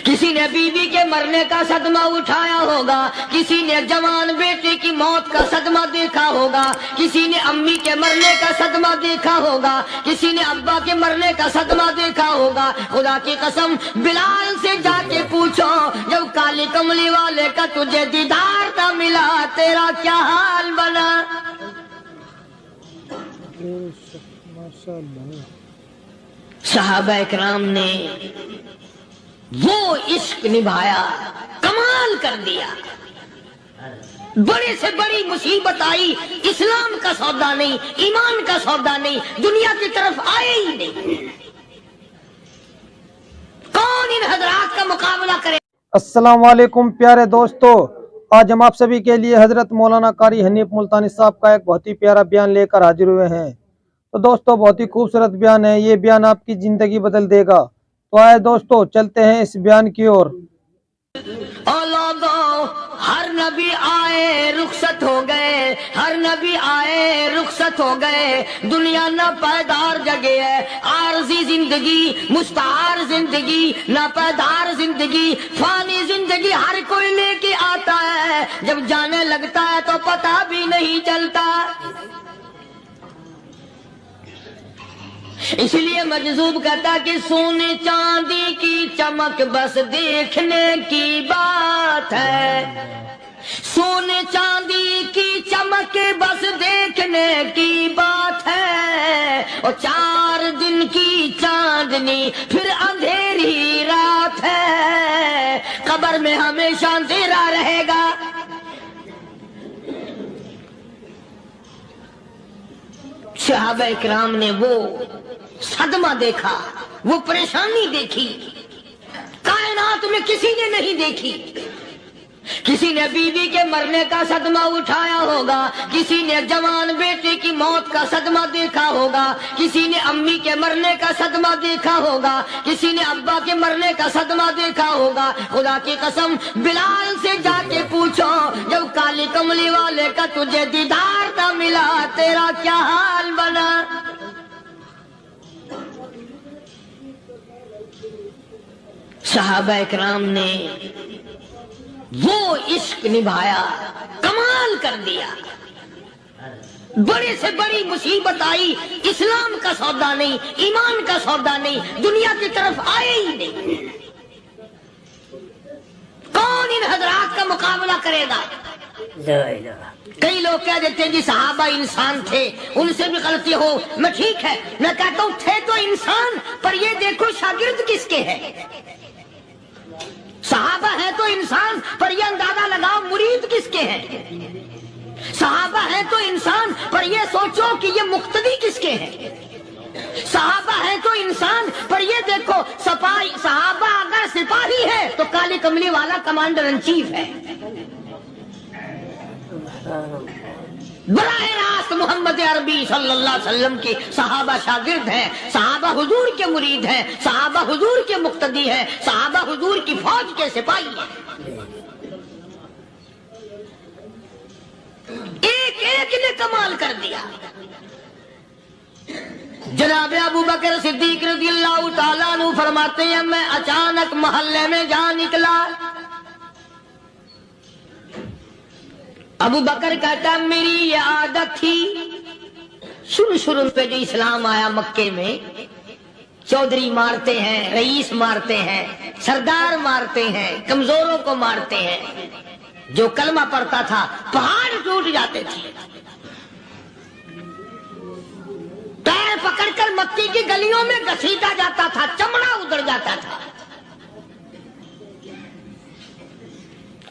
کسی نے بیوی کے مرنے کا صدمہ اٹھایا ہوگا، کسی نے جوان بیٹے کی موت کا صدمہ دیکھا ہوگا، کسی نے امی کے مرنے کا صدمہ دیکھا ہوگا، کسی نے ابا کے مرنے کا صدمہ دیکھا ہوگا۔ خدا کی قسم بلال سے جا کے پوچھو، جب کالی کملی والے کا تجھے دیدار نہ ملا تیرا کیا حال بنا؟ صحابہ اکرام نے وہ عشق نبھایا، کمال کر دیا۔ بڑے سے بڑی مصیبت آئی، اسلام کا سودا نہیں، ایمان کا سودا نہیں، دنیا کی طرف آئے ہی نہیں۔ کون ان حضرات کا مقابلہ کرے؟ السلام علیکم پیارے دوستو، آج ہم آپ سبھی کے لیے حضرت مولانا قاری حنیف ملتانی صاحب کا ایک بہت ہی پیارا بیان لے کر حاضر ہوئے ہیں۔ تو دوستو بہت ہی خوبصورت بیان ہے، یہ بیان آپ کی زندگی بدل دے گا۔ تو آئے دوستو چلتے ہیں اس بیان کی اور۔ ہر نبی آئے رخصت ہو گئے، ہر نبی آئے رخصت ہو گئے، دنیا نہ پائیدار جگہ ہے، عارضی زندگی، مستعار زندگی، نہ پائیدار زندگی، فانی زندگی ہر کوئی لے کے آتا ہے، جب جانے لگتا ہے تو پتہ بھی نہیں چلتا۔ اس لیے مجذوب کہتا کہ سونے چاندی کی چمک بس دیکھنے کی بات ہے، سونے چاندی کی چمک بس دیکھنے کی بات ہے، اور 4 دن کی چاندنی پھر اندھیری رات ہے، قبر میں ہمیشہ اندھیرا رہے گا۔ صحابہ اکرام نے وہ صدمہ دیکھا، وہ پریشانی دیکھی، کائنات میں کسی نے نہیں دیکھی۔ کسی نے بیوی کے مرنے کا صدمہ اٹھایا ہوگا، کسی نے جوان بیٹے کی موت کا صدمہ دیکھا ہوگا، کسی نے امی کے مرنے کا صدمہ دیکھا ہوگا، کسی نے ابا کے مرنے کا صدمہ دیکھا ہوگا۔ خدا کی قسم بلال سے جا کے پوچھو، جب کالی کملی والے کا تجھے دیدار نہ ملا تیرا کیا حال بنا؟ صحابہ اکرام نے وہ عشق نبھایا، کمال کر دیا۔ بڑے سے بڑی مصیبت آئی، اسلام کا سودا نہیں، ایمان کا سودا نہیں، دنیا کی طرف آئے ہی نہیں۔ کون ان حضرات کا مقابلہ کرے گا؟ کئی لوگ کہہ دیتے ہیں جی صحابہ انسان تھے، ان سے بھی غلطی ہو، میں ٹھیک ہے، میں کہتا ہوں تھے تو انسان، پر یہ دیکھو شاگرد کس کے ہیں۔ صحابہ ہے تو انسان، پر یہ اندازہ لگاؤ مرید کس کے ہیں۔ صحابہ ہے تو انسان، پر یہ سوچو کہ یہ مقتدی کس کے ہیں۔ صحابہ ہے تو انسان، پر یہ دیکھو صحابہ اگر سپاہی ہے تو کالی کملی والا کمانڈر ان چیف ہے۔ براہ راست محمد عربی صلی اللہ علیہ وسلم کے صحابہ شاگرد ہیں، صحابہ حضور کے مرید ہیں، صحابہ حضور کے مقتدی ہیں، صحابہ حضور کی فوج کے سپاہی ہیں۔ ایک ایک نے کمال کر دیا۔ جناب ابو بکر صدیق رضی اللہ تعالیٰ عنہ فرماتے ہیں میں اچانک محلے میں جا نکلا۔ ابو بکر کہتا میری یہ عادت تھی، شروع پہ جو اسلام آیا مکے میں، چودھری مارتے ہیں، رئیس مارتے ہیں، سردار مارتے ہیں، کمزوروں کو مارتے ہیں، جو کلمہ پڑھتا تھا پہاڑ ٹوٹ جاتے تھے، پیر پکڑ کر مکی کی گلیوں میں گھسیٹا جاتا تھا، چمڑا ادھر جاتا تھا۔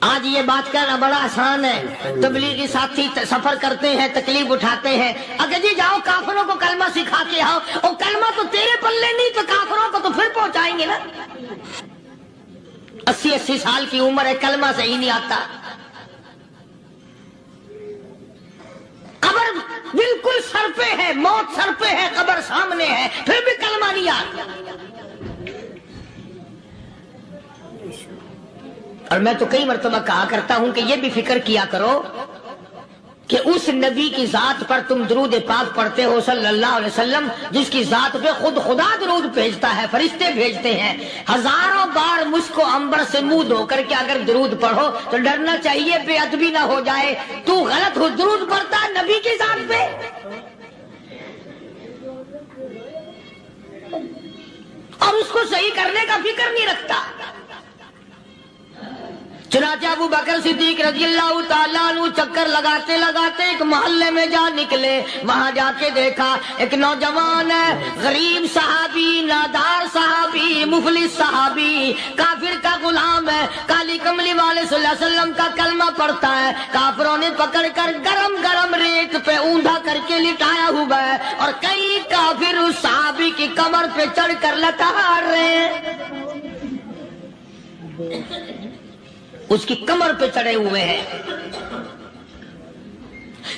آج یہ بات کرنا بڑا آسان ہے، تبلیغی ساتھی سفر کرتے ہیں، تکلیف اٹھاتے ہیں، اگر جی جاؤ کافروں کو کلمہ سکھا کے آؤ، اور کلمہ تو تیرے پلے نہیں تو کافروں کو تو پھر پہنچائیں گے نا۔ 80 سال کی عمر ہے، کلمہ صحیح نہیں آتا، قبر بالکل سر پہ ہے، موت سر پہ ہے، قبر سامنے ہے، پھر بھی کلمہ نہیں آتا۔ اور میں تو کئی مرتبہ کہا کرتا ہوں کہ یہ بھی فکر کیا کرو کہ اس نبی کی ذات پر تم درود پاک پڑھتے ہو صلی اللہ علیہ وسلم، جس کی ذات پہ خود خدا درود بھیجتا ہے، فرشتے بھیجتے ہیں، ہزاروں بار مجھ کو عنبر سے منہ دھو کر کے اگر درود پڑھو تو ڈرنا چاہیے بے ادبی نہ ہو جائے، تو غلط ہو درود پڑھتا ہے نبی کی ذات پہ، اور اس کو صحیح کرنے کا فکر نہیں رکھتا۔ چنانچہ ابو بکر صدیق رضی اللہ تعالیٰ عنہ چکر لگاتے لگاتے ایک محلے میں جا نکلے، وہاں جا کے دیکھا ایک نوجوان ہے، غریب صحابی، نادار صحابی، مفلس صحابی، کافر کا غلام ہے، کالی کملی والے صلی اللہ علیہ وسلم کا کلمہ پڑھتا ہے، کافروں نے پکڑ کر گرم گرم ریت پہ اوندا کر کے لٹایا ہوا ہے، اور کئی کافر اس صحابی کی کمر پہ چڑھ کر لٹار رہے ہیں، اس کی کمر پہ چڑھے ہوئے ہیں۔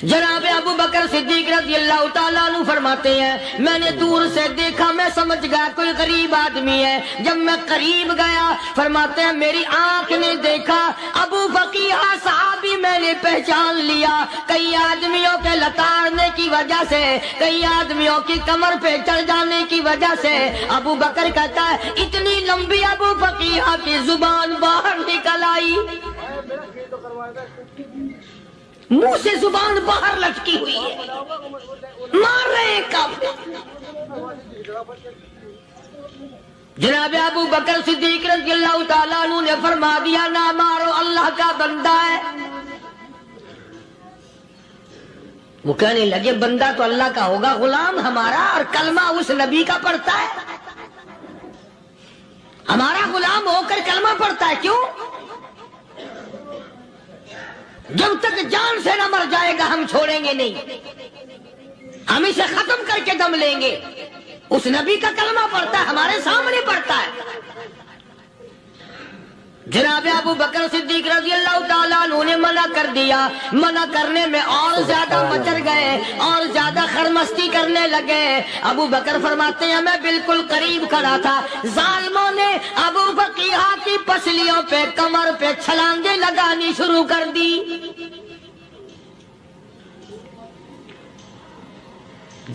جناب ابو بکر صدیق رضی اللہ تعالیٰ عنہ فرماتے ہیں میں نے دور سے دیکھا، میں سمجھ گیا کوئی غریب آدمی ہے، جب میں قریب گیا فرماتے ہیں میری آنکھ نے دیکھا ابو فقیہ صحابی، میں نے پہچان لیا، کئی آدمیوں کے لتاڑنے کی وجہ سے، کئی آدمیوں کی کمر پہ چڑھ جانے کی وجہ سے ابو بکر کہتا ہے اتنی لمبی ابو فقیہ کی زبان باہر نکل آئی، منہ سے زبان باہر لٹکی ہوئی ہے، مار رہے کافر۔ جناب ابو بکر صدیق رضی اللہ تعالیٰ عنہ نے فرما دیا نہ مارو، اللہ کا بندہ ہے۔ وہ کہنے لگے بندہ تو اللہ کا ہوگا، غلام ہمارا، اور کلمہ اس نبی کا پڑھتا ہے، ہمارا غلام ہو کر کلمہ پڑھتا ہے، کیوں؟ جب تک جان سے نہ مر جائے گا ہم چھوڑیں گے نہیں، ہم اسے ختم کر کے دم لیں گے، اس نبی کا کلمہ پڑھتا ہے، ہمارے سامنے پڑھتا ہے۔ جناب ابو بکر صدیق رضی اللہ تعالیٰ عنہ نے منع کر دیا، منع کرنے میں اور زیادہ مچر گئے اور زیادہ خرمستی کرنے لگے۔ ابو بکر فرماتے ہیں میں بالکل قریب کھڑا تھا، ظالموں نے ابو فقیہ کی پسلیوں پہ کمر پہ چھلانگیں لگانی شروع کر دی۔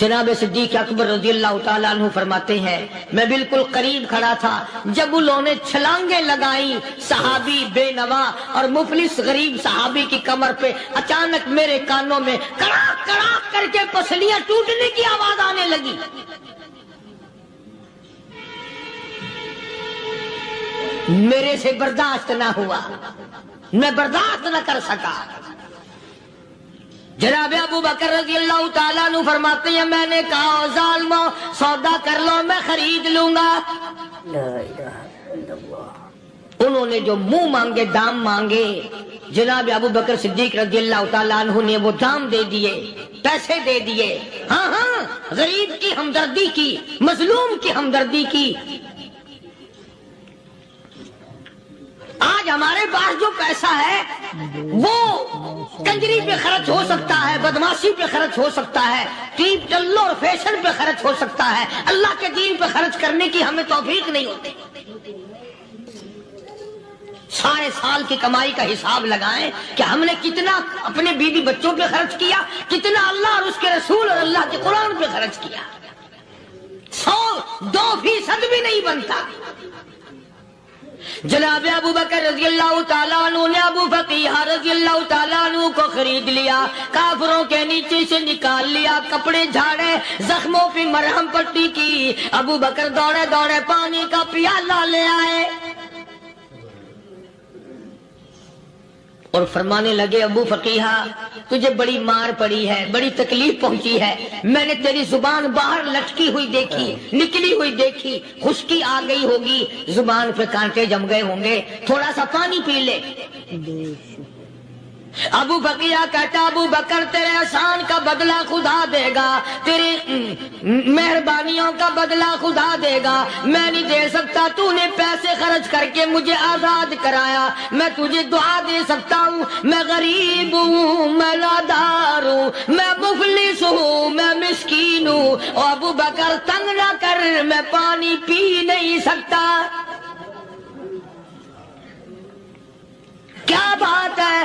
جناب صدیق اکبر رضی اللہ تعالیٰ عنہ فرماتے ہیں میں بالکل قریب کھڑا تھا، جب انہوں نے چھلانگیں لگائیں صحابی بے نوا اور مفلس غریب صحابی کی کمر پہ، اچانک میرے کانوں میں کڑاک کڑاک کر کے پسلیاں ٹوٹنے کی آواز آنے لگی۔ میرے سے برداشت نہ ہوا، میں برداشت نہ کر سکا۔ جناب ابو بکر رضی اللہ تعالیٰ عنہ فرماتے ہیں میں نے کہا ظالموں سودا کر لو، میں خرید لوں گا۔ انہوں نے جو منہ مانگے دام مانگے، جناب ابو بکر صدیق رضی اللہ تعالیٰ عنہ نے وہ دام دے دیے، پیسے دے دیے۔ ہاں ہاں، غریب کی ہمدردی کی، مظلوم کی ہمدردی کی۔ آج ہمارے پاس جو پیسہ ہے وہ کنجری پہ خرچ ہو سکتا ہے، بدماشی پہ خرچ ہو سکتا ہے، ٹیپ ٹلو اور فیشن پہ خرچ ہو سکتا ہے، اللہ کے دین پہ خرچ کرنے کی ہمیں توفیق نہیں ہوتی۔ سارے سال کی کمائی کا حساب لگائیں کہ ہم نے کتنا اپنے بیوی بچوں پہ خرچ کیا، کتنا اللہ اور اس کے رسول اور اللہ کے قرآن پہ خرچ کیا، 100-2% بھی نہیں بنتا۔ جناب ابو بکر رضی اللہ تعالیٰ عنہ نے ابو فقیہ رضی اللہ تعالیٰ عنہ کو خرید لیا، کافروں کے نیچے سے نکال لیا، کپڑے جھاڑے، زخموں پہ مرہم پٹی کی۔ ابو بکر دوڑے دوڑے پانی کا پیالہ لے آئے اور فرمانے لگے ابو فقیہ تجھے بڑی مار پڑی ہے، بڑی تکلیف پہنچی ہے، میں نے تیری زبان باہر لٹکی ہوئی دیکھی، نکلی ہوئی دیکھی، خشکی آ گئی ہوگی، زبان پہ کانٹے جم گئے ہوں گے، تھوڑا سا پانی پی لے۔ ابو فقیہ کہتا ابو بکر تیرے احسان کا بدلہ خدا دے گا، تیری مہربانیوں کا بدلہ خدا دے گا، میں نہیں دے سکتا، تو نے پیسے خرچ کر کے مجھے آزاد کرایا، میں تجھے دعا دے سکتا ہوں، میں غریب ہوں، میں نادار ہوں، میں مفلس ہوں، میں مسکین ہوں، اور ابو بکر تنگ نہ کر، میں پانی پی نہیں سکتا۔ کیا بات ہے،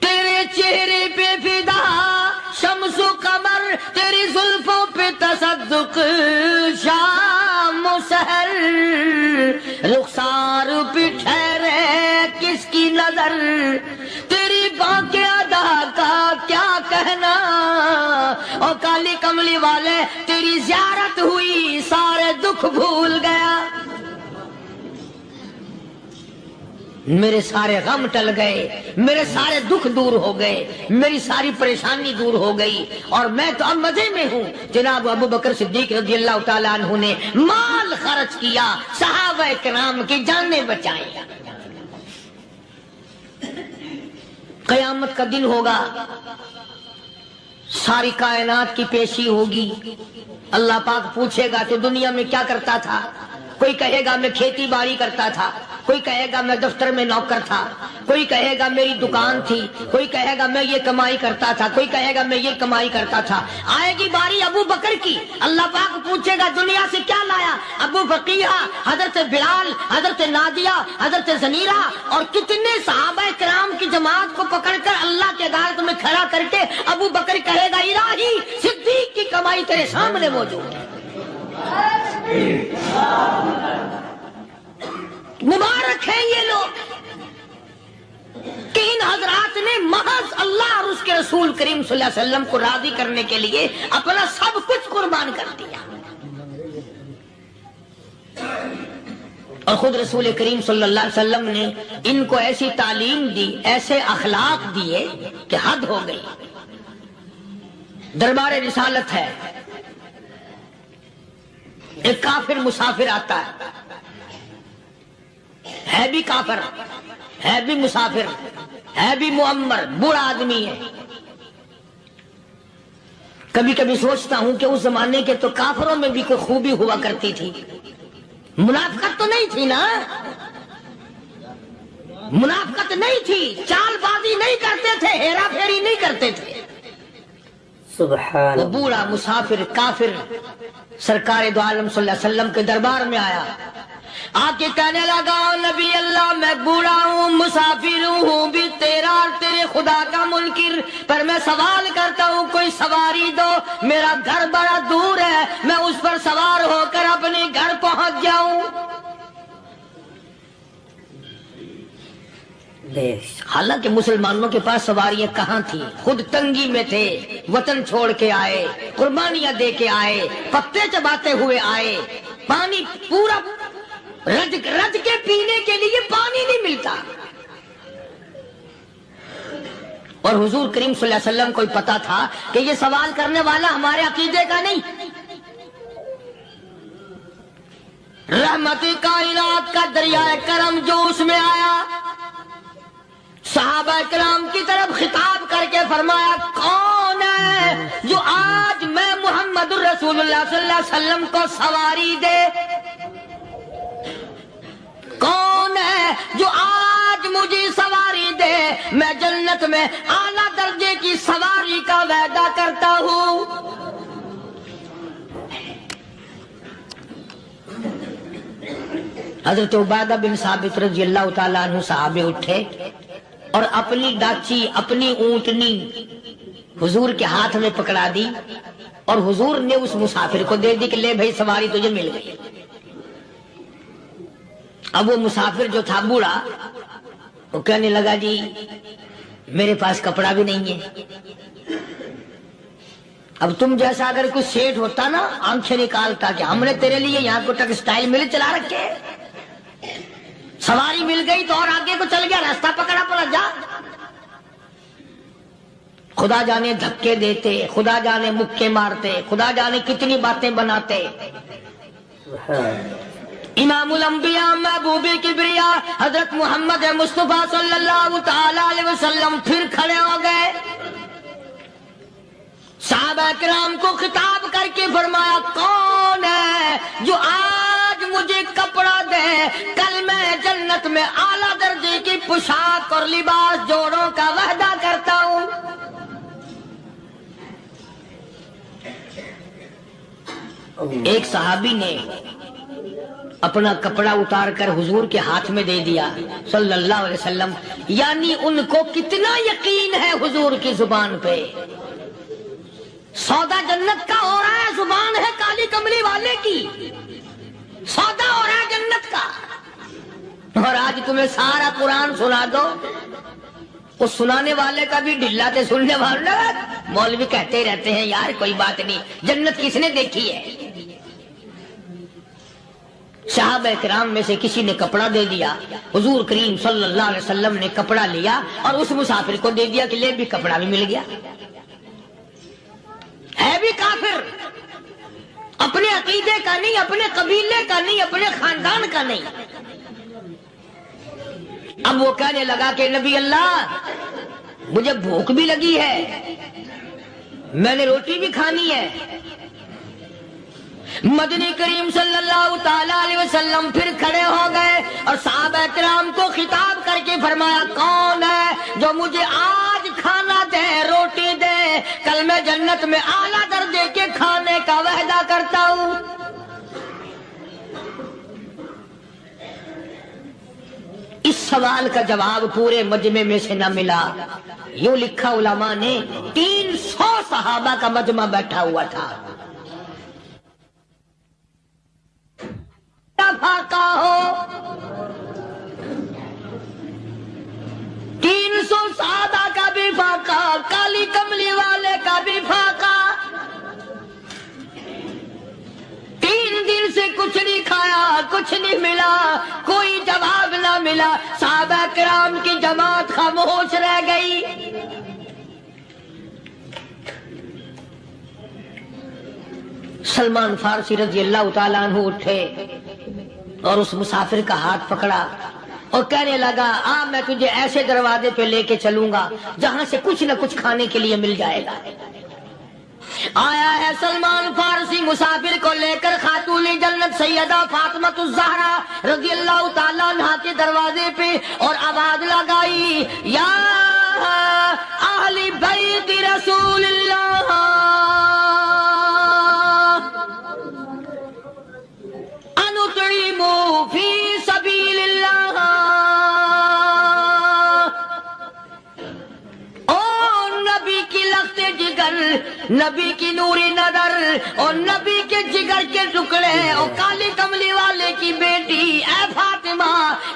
تیرے چہرے پہ فدا شمس و قمر، تیری زلفوں پہ تصدق شام و سحر، رخسار پہ ٹھہرے کس کی نظر، تیری بانکیں ادا کا کیا کہنا، اور کالی کملی والے تیری زیارت ہوئی سارے دکھ بھول گیا، میرے سارے غم ٹل گئے، میرے سارے دکھ دور ہو گئے، میری ساری پریشانی دور ہو گئی، اور میں تو اب مزے میں ہوں۔ جناب ابو بکر صدیق رضی اللہ تعالیٰ عنہ نے مال خرچ کیا، صحابہ کرام کی جانیں بچائیں۔ قیامت کا دن ہوگا، ساری کائنات کی پیشی ہوگی، اللہ پاک پوچھے گا کہ دنیا میں کیا کرتا تھا؟ کوئی کہے گا میں کھیتی باڑی کرتا تھا، کوئی کہے گا میں دفتر میں نوکر تھا، کوئی کہے گا میری دکان تھی، کوئی کہے گا میں یہ کمائی کرتا تھا، کوئی کہے گا میں یہ کمائی کرتا تھا۔ آئے گی باری ابو بکر کی، اللہ پاک پوچھے گا دنیا سے کیا لایا؟ ابو بقیہ، حضرت بلال، حضرت نادیہ، حضرت زنیرہ اور کتنے صحابہ کرام کی جماعت کو پکڑ کر اللہ کے عدالت میں کھڑا کر کے ابو بکر کہے گا الہی صدیق کی کمائی تیرے سامنے موجود ہے۔ مبارک ہیں یہ لوگ کہ ان حضرات نے محض اللہ اور اس کے رسول کریم صلی اللہ علیہ وسلم کو راضی کرنے کے لیے اپنا سب کچھ قربان کر دیا، اور خود رسول کریم صلی اللہ علیہ وسلم نے ان کو ایسی تعلیم دی، ایسے اخلاق دیے کہ حد ہو گئی۔ دربار رسالت ہے، ایک کافر مسافر آتا ہے بھی کافر، ہے بھی مسافر، ہے بھی معمر، بوڑھا آدمی ہے۔ کبھی کبھی سوچتا ہوں کہ اس زمانے کے تو کافروں میں بھی کوئی خوبی ہوا کرتی تھی، منافقت تو نہیں تھی نا، منافقت نہیں تھی، چال بازی نہیں کرتے تھے، ہیرا پھیری نہیں کرتے تھے۔ سبحان وہ بوڑھا مسافر کافر سرکار دو عالم صلی اللہ علیہ وسلم کے دربار میں آیا، آ کے کہنے لگا نبی اللہ میں بوڑھا ہوں، مسافر ہوں بھی تیرا اور تیرے خدا کا منکر، پر میں سوال کرتا ہوں کوئی سواری دو، میرا گھر بڑا دور ہے، میں اس پر سوار ہو کر اپنے گھر پہنچ جاؤں۔ حالانکہ مسلمانوں کے پاس سواریاں کہاں تھی، خود تنگی میں تھے، وطن چھوڑ کے آئے، قربانیاں دے کے آئے، پتے چباتے ہوئے آئے، پانی پورا رج کے پینے کے لیے پانی نہیں ملتا، اور حضور کریم صلی اللہ علیہ وسلم کو پتا تھا کہ یہ سوال کرنے والا ہمارے عقیدے کا نہیں، رحمت کائنات کا دریائے کرم جوش میں آیا، صحابہ کرام کی طرف خطاب کر کے فرمایا کون ہے جو آج میں محمد الرسول اللہ صلی اللہ علیہ وسلم کو سواری دے؟ کون ہے جو آج مجھے سواری دے؟ میں جنت میں اعلیٰ درجے کی سواری کا وعدہ کرتا ہوں۔ حضرت عبادہ بن ثابت رضی اللہ تعالیٰ عنہ صحابے اٹھے اور اپنی ڈاچی، اپنی اونٹنی حضور کے ہاتھ میں پکڑا دی، اور حضور نے اس مسافر کو دے دی کہ لے بھائی سواری تجھے مل گئی۔ اب وہ مسافر جو تھا بوڑھا، وہ کہنے لگا جی میرے پاس کپڑا بھی نہیں ہے، اب تم جیسا اگر کوئی سیٹ ہوتا نا آنکھیں نکالتا کہ ہم نے تیرے لیے یہاں کو ٹیکسٹائل مل چلا رکھے، سواری مل گئی تو اور آگے کو چل گیا، راستہ پکڑا پڑا جا۔ خدا جانے دھکے دیتے، خدا جانے مکے مارتے، خدا جانے کتنی باتیں بناتے۔ امام الانبیاء محبوب کبریا حضرت محمد مصطفیٰ صلی اللہ تعالی علیہ وسلم پھر کھڑے ہو گئے، صحابہ کرام کو خطاب کر کے فرمایا کون ہے جو آج مجھے کپڑا دے؟ کل میں جنت میں اعلیٰ درجے کی پوشاک اور لباس جوڑوں کا وعدہ کرتا ہوں۔ ایک صحابی نے اپنا کپڑا اتار کر حضور کے ہاتھ میں دے دیا صلی اللہ علیہ وسلم. یعنی ان کو کتنا یقین ہے حضور کی زبان پہ. سودا جنت کا ہو رہا ہے، زبان ہے کالی کملی والے کی، سودا ہو رہا ہے جنت کا. اور آج تمہیں سارا قرآن سنا دو، اس سنانے والے کا بھی ڈھلا تھے، سننے والا مولوی کہتے رہتے ہیں یار کوئی بات نہیں، جنت کس نے دیکھی ہے. صحابہ کرام میں سے کسی نے کپڑا دے دیا، حضور کریم صلی اللہ علیہ وسلم نے کپڑا لیا اور اس مسافر کو دے دیا کہ لے بھی کپڑا بھی مل گیا. ہے بھی کافر، اپنے عقیدے کا نہیں، اپنے قبیلے کا نہیں، اپنے خاندان کا نہیں. اب وہ کہنے لگا کہ نبی اللہ مجھے بھوک بھی لگی ہے، میں نے روٹی بھی کھانی ہے. مدنی کریم صلی اللہ تعالی علیہ وسلم پھر کھڑے ہو گئے اور صحابہ کرام کو خطاب کر کے فرمایا کون ہے جو مجھے آج کھانا دے، روٹی دے، کل میں جنت میں اعلیٰ درجے کے کھانے کا وعدہ کرتا ہوں. اس سوال کا جواب پورے مجمع میں سے نہ ملا. یوں لکھا علماء نے 300 صحابہ کا مجمع بیٹھا ہوا تھا. فاقہ ہو 300 صحابہ کا بھی فاقہ، کالی کملی والے کا بھی فاقہ. 3 دن سے کچھ نہیں کھایا، کچھ نہیں ملا، کوئی جواب نہ ملا. صحابہ کرام کی جماعت خاموش رہ گئی. سلمان فارسی رضی اللہ تعالیٰ عنہ اٹھے اور اس مسافر کا ہاتھ پکڑا اور کہنے لگا میں تجھے ایسے دروازے پہ لے کے چلوں گا جہاں سے کچھ نہ کچھ کھانے کے لیے مل جائے گا. آیا ہے سلمان فارسی مسافر کو لے کر خاتون جنت سیدہ فاطمہ الزہرا رضی اللہ تعالیٰ عنہا کے دروازے پہ اور آواز لگائی یا اہل بیت رسول اللہ انطعموا فی سبیل اللہ. نبی کی لخت جگر، نبی کی نوری نظر اور نبی کے جگر کے ٹکڑے اور کالی کملی والے کی بیٹی اے فاطمہ،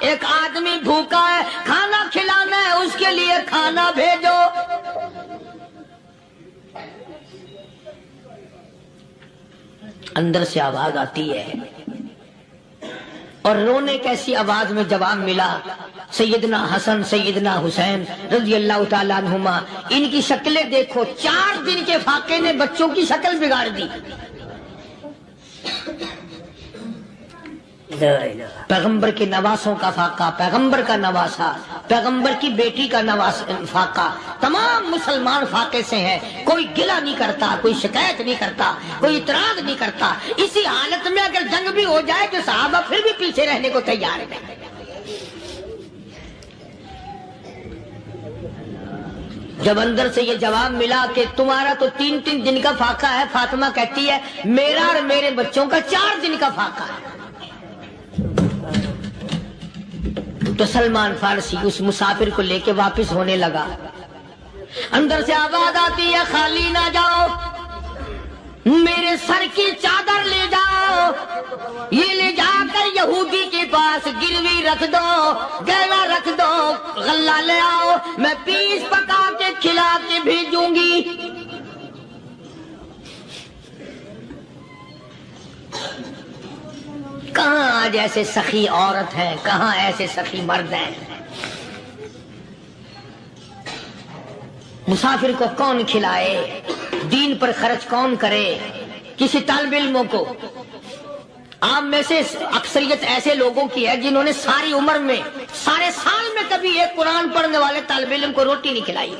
ایک آدمی بھوکا ہے، کھانا کھلانا ہے، اس کے لیے کھانا بھیجو. اندر سے آواز آتی ہے اور رونے کیسی آواز میں جواب ملا. سیدنا حسن سیدنا حسین رضی اللہ تعالیٰ عنہما، ان کی شکلیں دیکھو، 4 دن کے فاقے نے بچوں کی شکل بگاڑ دی. پیغمبر کے نواسوں کا فاقہ، پیغمبر کا نواسا، پیغمبر کی بیٹی کا فاقہ، تمام مسلمان فاقے سے ہیں. کوئی گلہ نہیں کرتا، کوئی شکایت نہیں کرتا، کوئی اعتراض نہیں کرتا. اسی حالت میں اگر جنگ بھی ہو جائے تو صحابہ پھر بھی پیچھے رہنے کو تیار ہیں. جب اندر سے یہ جواب ملا کہ تمہارا تو 3 دن کا فاقہ ہے، فاطمہ کہتی ہے میرا اور میرے بچوں کا 4 دن کا فاقہ ہے. تو سلمان فارسی اس مسافر کو لے کے واپس ہونے لگا. اندر سے آواز آتی ہے خالی نہ جاؤ، میرے سر کی چادر لے جاؤ، یہ لے جا کر یہودی کے پاس گروی رکھ دو، گہنا رکھ دو، غلہ لے آؤ، میں پیس پکا کے کھلا کے بھیجوں گی. کہاں آج ایسے سخی عورت ہیں، کہاں ایسے سخی مرد ہیں. مسافر کو کون کھلائے، دین پر خرچ کون کرے. کسی طالب علموں کو، عام میں سے اکثریت ایسے لوگوں کی ہے جنہوں نے ساری عمر میں، سارے سال میں کبھی ایک قرآن پڑھنے والے طالب علم کو روٹی نہیں کھلائی.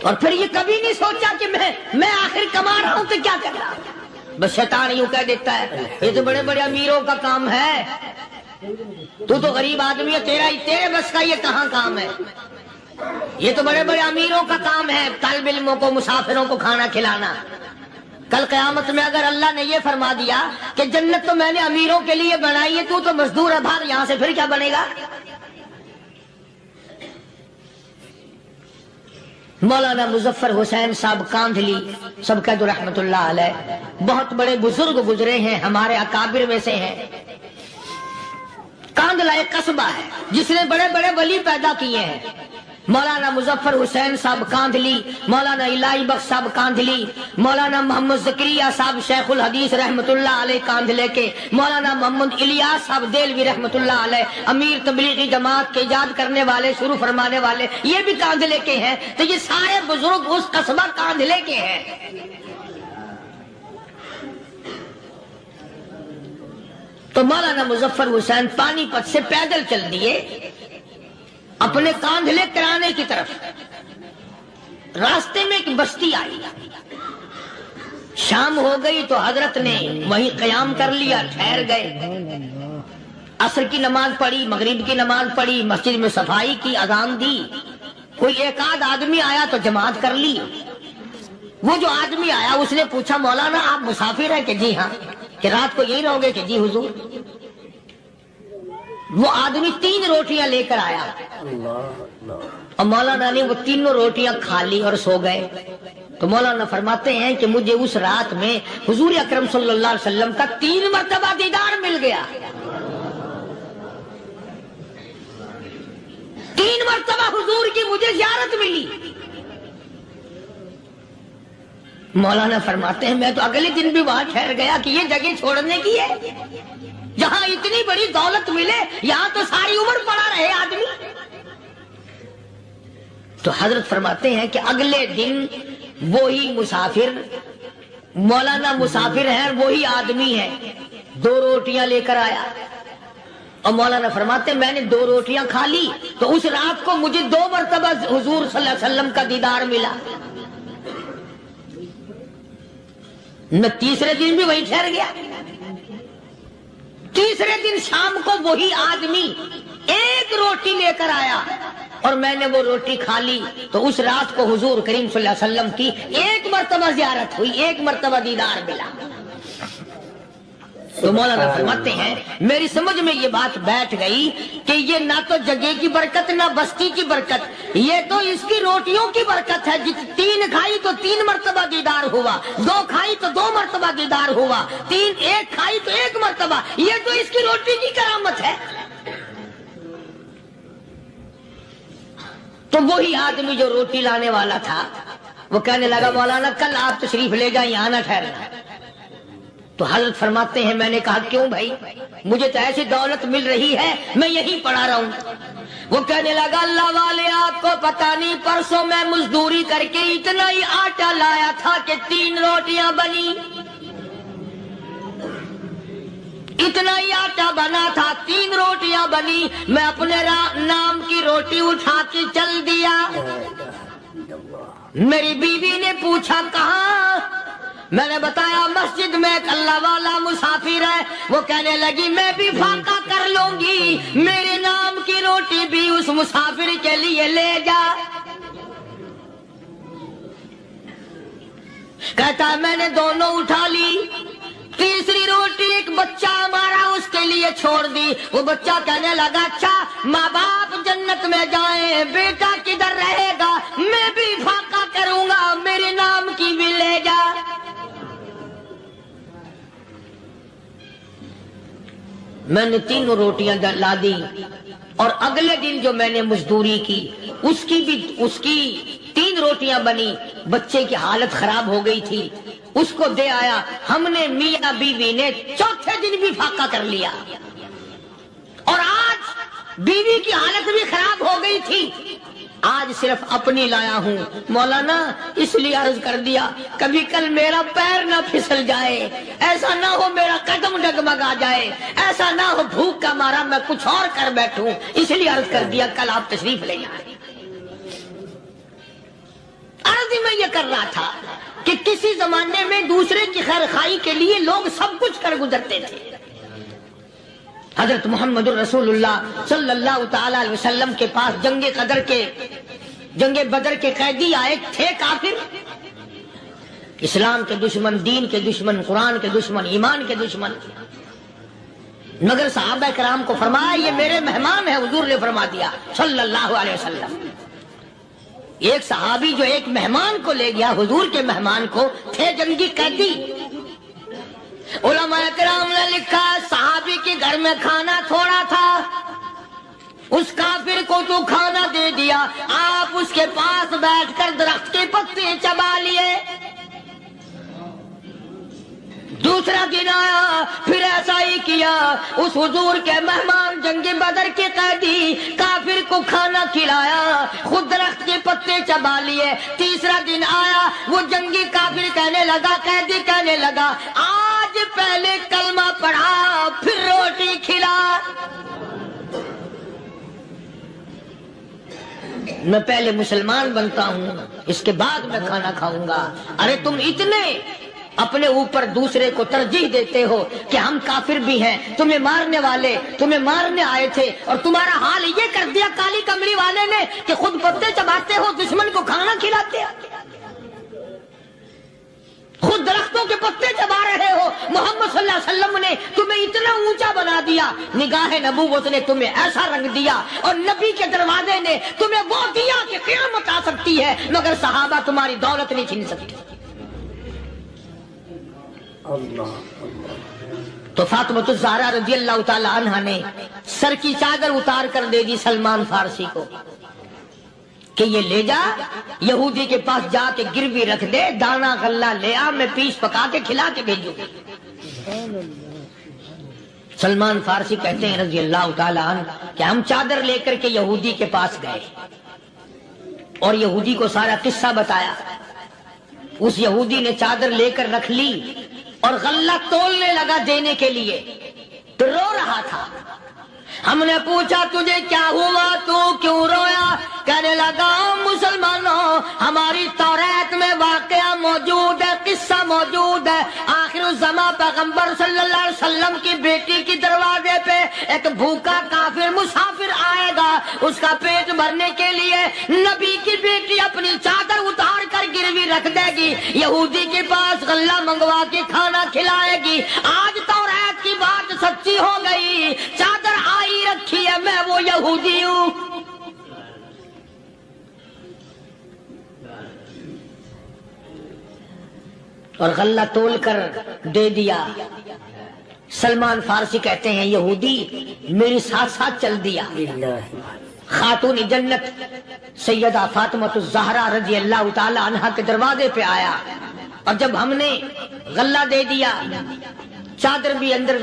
اور پھر یہ کبھی نہیں سوچا کہ میں آخر کما رہا ہوں تو کیا کر رہا ہوں. بس شیطان یوں کہہ دیتا ہے یہ تو بڑے بڑے امیروں کا کام ہے، تو غریب آدمی ہے، تیرے بس کا یہ کہاں کام ہے. یہ تو بڑے بڑے امیروں کا کام ہے طالب علموں کو، مسافروں کو کھانا کھلانا. کل قیامت میں اگر اللہ نے یہ فرما دیا کہ جنت تو میں نے امیروں کے لیے بنائی ہے، تو مزدور ہے، بھاگ یہاں سے، پھر کیا بنے گا؟ مولانا مظفر حسین صاحب کاندھلی سب کہہ دو رحمت اللہ علیہ، بہت بڑے بزرگ گزرے ہیں، ہمارے اکابر میں سے ہیں۔ کاندھلا ایک قصبہ ہے جس نے بڑے بڑے ولی پیدا کیے ہیں۔ مولانا مظفر حسین صاحب کاندھلی، مولانا الہی بخش صاحب کاندھلی، مولانا محمد زکریا صاحب شیخ الحدیث رحمت اللہ علیہ کاندھلے کے، مولانا محمد الیاس صاحب دیلوی رحمت اللہ علیہ امیر تبلیغی جماعت کے ایجاد کرنے والے، شروع فرمانے والے، یہ بھی کاندھلے کے ہیں۔ تو یہ سارے بزرگ اس قصبہ کاندھلے کے ہیں۔ تو مولانا مظفر حسین پانی پت سے پیدل چل دیے اپنے کاندھلے کرانے کی طرف۔ راستے میں ایک بستی آئی، شام ہو گئی تو حضرت نے وہیں قیام کر لیا، ٹھہر گئے، عصر کی نماز پڑھی، مغرب کی نماز پڑھی، مسجد میں صفائی کی، اذان دی، کوئی ایک آدھ آدمی آیا تو جماعت کر لی۔ وہ جو آدمی آیا اس نے پوچھا مولانا آپ مسافر ہیں؟ کہ جی ہاں۔ کہ رات کو یہی رہو گے؟ کہ جی حضور۔ وہ آدمی 3 روٹیاں لے کر آیا اور مولانا نے وہ تینوں روٹیاں کھا لی اور سو گئے۔ تو مولانا فرماتے ہیں کہ مجھے اس رات میں حضور اکرم صلی اللہ علیہ وسلم کا 3 مرتبہ دیدار مل گیا۔ 3 مرتبہ حضور کی مجھے زیارت ملی۔ مولانا فرماتے ہیں میں تو اگلے دن بھی وہاں ٹھہر گیا کہ یہ جگہ چھوڑنے کی ہے، جہاں اتنی بڑی دولت ملے یہاں تو ساری عمر پڑا رہے آدمی۔ تو حضرت فرماتے ہیں کہ اگلے دن وہی مسافر، مولانا مسافر ہیں، وہی آدمی ہے، 2 روٹیاں لے کر آیا اور مولانا فرماتے ہیں میں نے 2 روٹیاں کھا لی تو اس رات کو مجھے 2 مرتبہ حضور صلی اللہ علیہ وسلم کا دیدار ملا۔ میں تیسرے دن بھی وہی ٹھہر گیا۔ تیسرے دن شام کو وہی آدمی 1 روٹی لے کر آیا اور میں نے وہ روٹی کھا لی تو اس رات کو حضور کریم صلی اللہ علیہ وسلم کی 1 مرتبہ زیارت ہوئی، 1 مرتبہ دیدار ملا۔ تو مولانا فرماتے ہیں میری سمجھ میں یہ بات بیٹھ گئی کہ یہ نہ تو جگہ کی برکت نہ بستی کی برکت، یہ تو اس کی روٹیوں کی برکت ہے۔ 3 کھائی تو 3 مرتبہ دیدار ہوا، 2 کھائی تو 2 مرتبہ دیدار ہوا، 1 کھائی تو 1 مرتبہ، یہ تو اس کی روٹی کی کرامت ہے۔ تو وہی آدمی جو روٹی لانے والا تھا وہ کہنے لگا مولانا کل آپ تشریف لے جائیں، یہاں نہ ٹھہرنا۔ تو حضرت فرماتے ہیں میں نے کہا کیوں بھائی، مجھے تو ایسی دولت مل رہی ہے میں یہیں پڑا رہا ہوں۔ وہ کہنے لگا اللہ والے آپ کو پتہ نہیں، پرسوں میں مزدوری کر کے اتنا ہی آٹا لایا تھا کہ 3 روٹیاں بنی، اتنا ہی آٹا بنا تھا، 3 روٹیاں بنی، میں اپنے نام کی روٹی اٹھا کے چل دیا۔ میری بیوی نے پوچھا کہاں؟ میں نے بتایا مسجد میں ایک اللہ والا مسافر ہے۔ وہ کہنے لگی میں بھی فاقہ کر لوں گی، میرے نام کی روٹی بھی اس مسافر کے لیے لے جا۔ کہتا ہے میں نے دونوں اٹھا لی، تیسری روٹی ایک بچہ ہمارا اس کے لیے چھوڑ دی۔ وہ بچہ کہنے لگا اچھا ماں باپ جنت میں جائیں، بیٹا کدھر رہے گا؟ میں بھی فاقہ کروں گا، میرے نام کی بھی لے جا۔ میں نے 3 روٹیاں لا دی اور اگلے دن جو میں نے مزدوری کی اس کی 3 روٹیاں بنی، بچے کی حالت خراب ہو گئی تھی، اس کو دے آیا۔ ہم نے میاں بیوی نے چوتھے دن بھی فاقہ کر لیا اور آج بیوی کی حالت بھی خراب ہو گئی تھی، آج صرف اپنی لایا ہوں۔ مولانا اس لیے عرض کر دیا کبھی کل میرا پیر نہ پھسل جائے، ایسا نہ ہو میرا قدم ڈگمگا جائے، ایسا نہ ہو بھوک کا مارا میں کچھ اور کر بیٹھوں، اس لیے عرض کر دیا کل آپ تشریف لے جائیں۔ عرض میں یہ کر رہا تھا کہ کسی زمانے میں دوسرے کی خیر خواہی کے لیے لوگ سب کچھ کر گزرتے تھے۔ حضرت محمد رسول اللہ صلی اللہ تعالی علیہ وسلم کے پاس جنگ بدر کے قیدی آئے تھے کافر، اسلام کے دشمن، دین کے دشمن، قرآن کے دشمن، ایمان کے دشمن، مگر صحابہ کرام کو فرمایا یہ میرے مہمان ہیں. حضور نے فرما دیا صلی اللہ علیہ وسلم. ایک صحابی جو ایک مہمان کو لے گیا، حضور کے مہمان کو، تھے جنگی قیدی. علماء کرام نے لکھا صحابی کے گھر میں کھانا تھوڑا تھا، اس کافر کو تو کھانا دے دیا، آپ اس کے پاس بیٹھ کر درخت کے پتے چبا لیے. دوسرا دن آیا، پھر ایسا ہی کیا. اس حضور کے مہمان جنگ بدر کے قیدی کافر کو کھانا کھلایا، خود درخت کے پتے چبا لیے. تیسرا دن آیا، وہ جنگی کافر کہنے لگا، قیدی کہنے لگا آج پہلے کلمہ پڑھا پھر روٹی کھلا. میں پہلے مسلمان بنتا ہوں، اس کے بعد میں کھانا کھاؤں گا. ارے تم اتنے اپنے اوپر دوسرے کو ترجیح دیتے ہو کہ ہم کافر بھی ہیں، تمہیں مارنے والے تمہیں مارنے آئے تھے، اور تمہارا حال یہ کر دیا کالی کمری والے نے کہ خود پتے چباتے ہو، دشمن کو کھانا کھلاتے ہو، خود درختوں کے پتے چبا رہے ہو. محمد صلی اللہ علیہ وسلم نے تمہیں اتنا اونچا بنا دیا، نگاہ نبوت نے تمہیں ایسا رنگ دیا، اور نبی کے دروازے نے تمہیں وہ دیا کہ قیامت آ سکتی ہے، مگر صحابہ تمہاری دولت نہیں چھین سکتے. تو فاطمہ الزہرا رضی اللہ تعالی عنہا نے سر کی چادر اتار کر دے دی سلمان فارسی کو کہ یہ لے جا، یہودی کے پاس جا کے گروی رکھ دے، دانا غلہ لے آ، میں پیس پکا کے کھلا کے بھیجوں. سلمان فارسی کہتے ہیں رضی اللہ تعالی عنہ کہ ہم چادر لے کر کے یہودی کے پاس گئے اور یہودی کو سارا قصہ بتایا. اس یہودی نے چادر لے کر رکھ لی اور غلہ تولنے لگا دینے کے لیے، تو رو رہا تھا. ہم نے پوچھا تجھے کیا ہوا، تو کیوں رویا؟ کہنے لگا مسلمانوں، ہماری توریت میں واقعہ موجود ہے، قصہ موجود ہے. آخر الزمان پیغمبر صلی اللہ علیہ وسلم کی بیٹی کی دروازے پہ ایک بھوکا کافر مسافر آئے گا، اس کا پیٹ بھرنے کے لیے نبی کی بیٹی اپنی چادر اتار کر گروی رکھ دے گی، یہودی کے پاس غلہ منگوا کے کھانا کھلائے گی. آج توریت کی بات سچی ہو گئی، چادر آئی رکھی ہے، میں وہ یہودی ہوں. اور غلہ تول کر دے دیا. سلمان فارسی کہتے ہیں یہودی میری ساتھ ساتھ چل دیا. خاتون جنت سیدہ فاطمہ الزہرا رضی اللہ تعالی عنہا کے دروازے پہ آیا، اور جب ہم نے غلہ دے دیا، چادر بھی اندر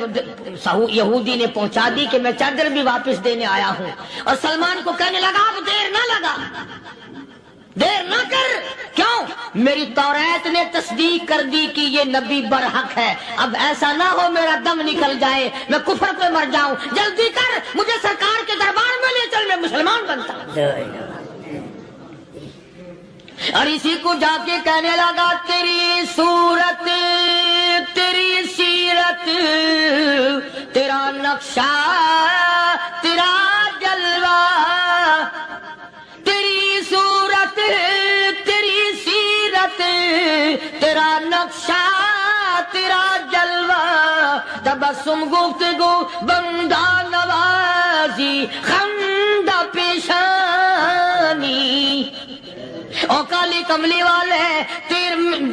یہودی نے پہنچا دی کہ میں چادر بھی واپس دینے آیا ہوں. اور سلمان کو کہنے لگا اب دیر نہ لگا، دیر نہ کر. کیوں؟ میری توریت نے تصدیق کر دی کہ یہ نبی برحق ہے. اب ایسا نہ ہو میرا دم نکل جائے، میں کفر پہ مر جاؤں. جلدی کر، مجھے سرکار کے دربار میں لے چل، میں مسلمان بنتا ہوں. اور اسی کو جا کے کہنے لگا تیری صورت، تیری سیرت، تیرا نقشہ، تیرا جلوہ، تیری صورت، تیری سیرت، تیرا نقشہ، تیرا جلوہ، تبسم گفتگو بندہ نوازی خندہ پیشانی. او کالی کملی والے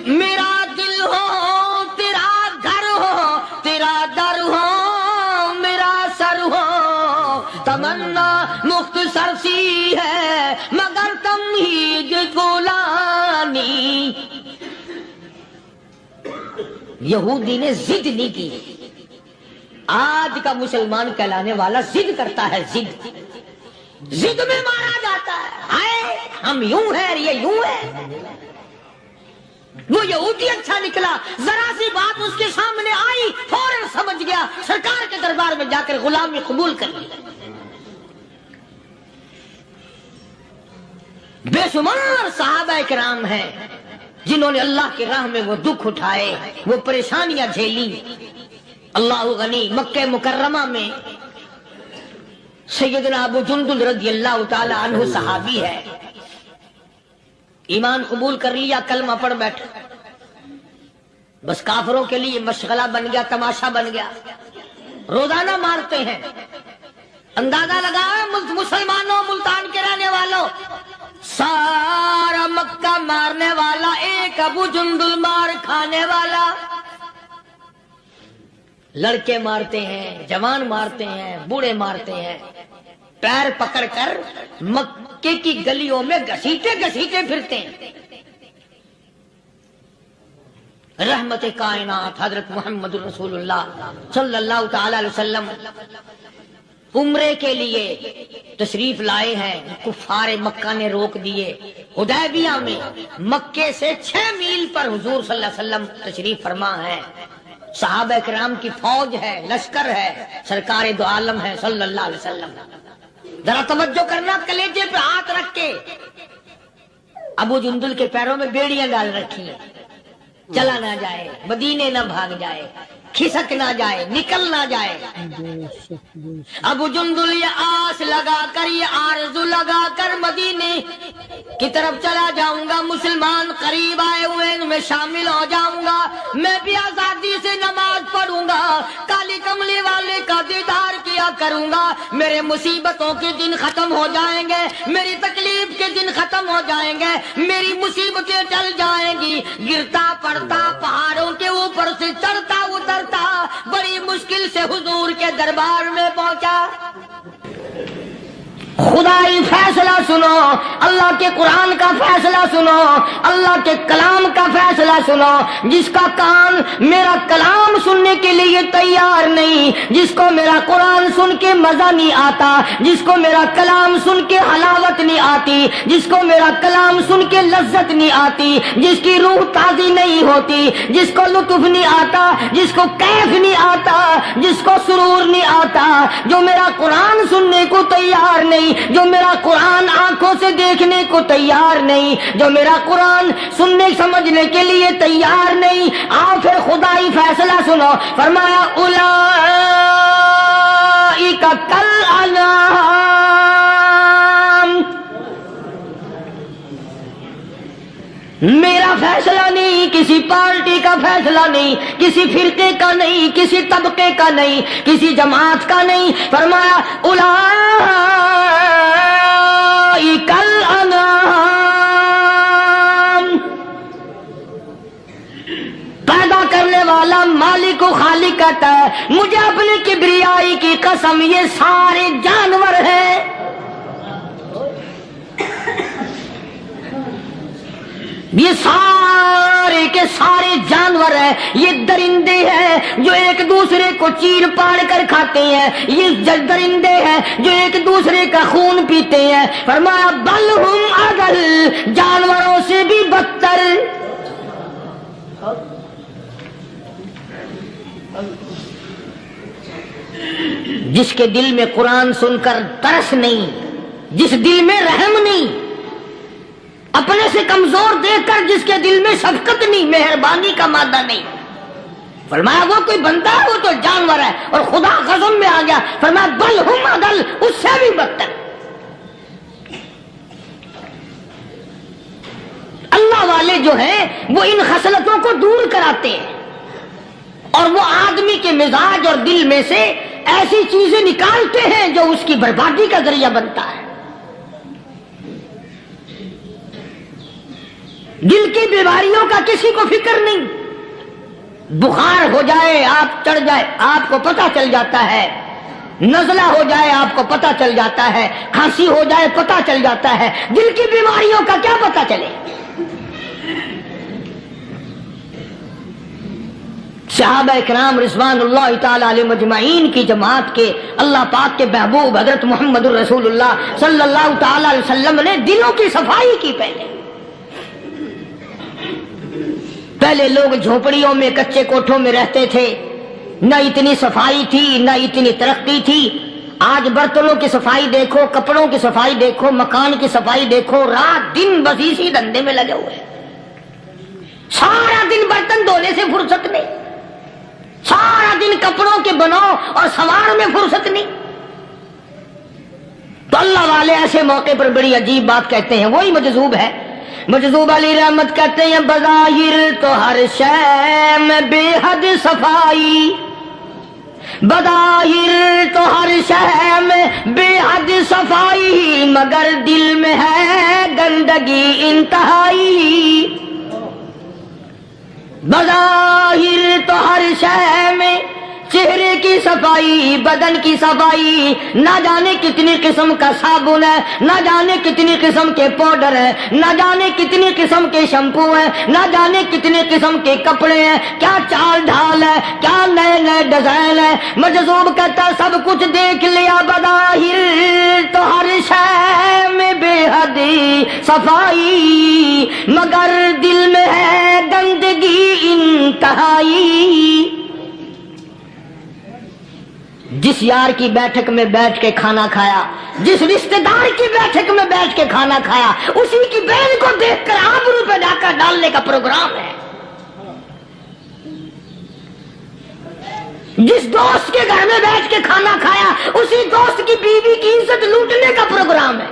میرا دل ہو، تیرا گھر ہو، تیرا در ہو، میرا سر ہو. تمنا مختصر سی ہے مگر تمہید گولانی. یہودی نے ضد نہیں کی. آج کا مسلمان کہلانے والا ضد کرتا ہے، ضد میں مارا جاتا ہے. ہم یوں ہیں، یہ یوں ہے. وہ یہودی اچھا نکلا، ذرا سی بات اس کے سامنے آئی فوراً سمجھ گیا، سرکار کے دربار میں جا کر غلامی قبول کر لی. بے شمار صحابہ کرام ہیں جنہوں نے اللہ کی راہ میں وہ دکھ اٹھائے، وہ پریشانیاں جھیلی. اللہ غنی مکہ مکرمہ میں سیدنا ابو جندل رضی اللہ تعالی عنہ صحابی ہے، ایمان قبول کر لیا، کلمہ پڑھ بیٹھا. بس کافروں کے لیے مشغلہ بن گیا، تماشا بن گیا، روزانہ مارتے ہیں۔ اندازہ لگاؤ مسلمانوں، ملتان کے رہنے والوں، سارا مکہ مارنے والا ایک ابو جندل مار کھانے والا۔ لڑکے مارتے ہیں، جوان مارتے ہیں، بوڑھے مارتے ہیں، پیر پکڑ کر مکے کی گلیوں میں گھسیٹے گھسیٹے پھرتے ہیں۔ رحمت کائنات حضرت محمد رسول اللہ صلی اللہ تعالی علیہ وسلم عمرے کے لیے تشریف لائے ہیں، کفار مکہ نے روک دیے۔ حدیبیہ میں مکے سے 6 میل پر حضور صلی اللہ علیہ وسلم تشریف فرما ہے، صحابہ کرام کی فوج ہے، لشکر ہے، سرکار دو عالم ہے صلی اللہ علیہ وسلم۔ ذرا توجہ کرنا، کلیجے پہ ہاتھ رکھ کے ابو جندل کے پیروں میں بیڑیاں ڈال رکھی ہیں، چلا نہ جائے، مدینے نہ بھاگ جائے، کھسک نہ جائے، نکل نہ جائے۔ ابو جندل یہ آس لگا کر، یہ آرزو لگا کر مدینے کی طرف چلا جاؤں گا، مسلمان قریب آئے ہوئے میں شامل ہو جاؤں گا، میں بھی آزادی سے نماز پڑھوں گا، کالی کملی والے کا دیدار کیا کروں گا، میرے مصیبتوں کے دن ختم ہو جائیں گے، میری تکلیف کے دن ختم ہو جائیں گے، میری مصیبتیں ٹل جائیں گی۔ گرتا پڑتا پہاڑوں کے اوپر سے چڑھتا اترتا بڑی مشکل سے حضور کے دربار میں پہنچا۔ خدائی فیصلہ سنو، اللہ کے قرآن کا فیصلہ سنو، اللہ کے کلام کا فیصلہ سنو۔ جس کا کان میرا کلام سننے کے لیے تیار نہیں، جس کو میرا قرآن سن کے مزہ نہیں آتا، جس کو میرا کلام سن کے حلاوت نہیں آتی، جس کو میرا کلام سن کے لذت نہیں آتی، جس کی روح تازی نہیں ہوتی، جس کو لطف نہیں آتا، جس کو کیف نہیں آتا، جس کو سرور نہیں آتا، جو میرا قرآن سننے کو تیار نہیں، جو میرا قرآن آنکھوں سے دیکھنے کو تیار نہیں، جو میرا قرآن سننے سمجھنے کے لیے تیار نہیں، آؤ پھر خدائی فیصلہ سنو۔ فرمایا اولئک کالانعام، میرا فیصلہ نہیں، کسی پارٹی کا فیصلہ نہیں، کسی فرقے کا نہیں، کسی طبقے کا نہیں، کسی جماعت کا نہیں۔ فرمایا اولئک الانعام، پیدا کرنے والا مالک و خالق کہتا ہے مجھے اپنی کبریائی کی قسم یہ سارے جانور ہیں، یہ سارے کے سارے جانور ہیں، یہ درندے ہیں جو ایک دوسرے کو چیر پاڑ کر کھاتے ہیں، یہ درندے ہیں جو ایک دوسرے کا خون پیتے ہیں۔ فرمایا بل ہم اضل، جانوروں سے بھی بدتر۔ جس کے دل میں قرآن سن کر ترس نہیں، جس دل میں رحم نہیں، اپنے سے کمزور دیکھ کر جس کے دل میں شفقت نہیں، مہربانی کا مادہ نہیں، فرمایا وہ کوئی بندہ ہے، وہ تو جانور ہے۔ اور خدا غضب میں آ گیا، فرمایا بل ہم اضل، اس سے بھی بدتر۔ اللہ والے جو ہیں وہ ان خصلتوں کو دور کراتے ہیں، اور وہ آدمی کے مزاج اور دل میں سے ایسی چیزیں نکالتے ہیں جو اس کی بربادی کا ذریعہ بنتا ہے۔ دل کی بیماریوں کا کسی کو فکر نہیں، بخار ہو جائے آپ چڑھ جائے آپ کو پتہ چل جاتا ہے، نزلہ ہو جائے آپ کو پتہ چل جاتا ہے، کھانسی ہو جائے پتہ چل جاتا ہے، دل کی بیماریوں کا کیا پتہ چلے۔ صحابہ کرام رضوان اللہ تعالی علیہ مجمعین کی جماعت کے اللہ پاک کے محبوب حضرت محمد الرسول اللہ صلی اللہ تعالی علیہ وسلم نے دلوں کی صفائی کی۔ پہلے لوگ جھونپڑیوں میں کچے کوٹھوں میں رہتے تھے، نہ اتنی صفائی تھی نہ اتنی ترقی تھی۔ آج برتنوں کی صفائی دیکھو، کپڑوں کی صفائی دیکھو، مکان کی صفائی دیکھو، رات دن بس اسی دھندے میں لگے ہوئے، سارا دن برتن دھونے سے فرصت نہیں، سارا دن کپڑوں کے بناؤ اور سوار میں فرصت نہیں۔ تو اللہ والے ایسے موقع پر بڑی عجیب بات کہتے ہیں، وہی مجذوب ہے مجذوب علی رحمت کہتے ہیں بظاہر تو ہر شے میں بے حد صفائی، بظاہر تو ہر شے میں بے حد صفائی، مگر دل میں ہے گندگی انتہائی۔ بظاہر تو ہر شے میں چہرے کی صفائی، بدن کی صفائی، نہ جانے کتنی قسم کا صابن ہے، نہ جانے کتنی قسم کے پاؤڈر ہے، نہ جانے کتنی قسم کے شیمپو ہیں، نہ جانے کتنے قسم کے کپڑے ہیں، کیا چال ڈھال ہے، کیا نئے نئے ڈیزائن ہے۔ مجذوب کہتا ہے سب کچھ دیکھ لیا، بظاہر تو ہر شے میں بے حد صفائی، مگر دل میں ہے گندگی انتہائی۔ جس یار کی بیٹھک میں بیٹھ کے کھانا کھایا، جس رشتہ دار کی بیٹھک میں بیٹھ کے کھانا کھایا، اسی کی بہن کو دیکھ کر آبرو پہ ڈاکہ ڈالنے کا پروگرام ہے۔ جس دوست کے گھر میں بیٹھ کے کھانا کھایا، اسی دوست کی بیوی کی عزت لوٹنے کا پروگرام ہے۔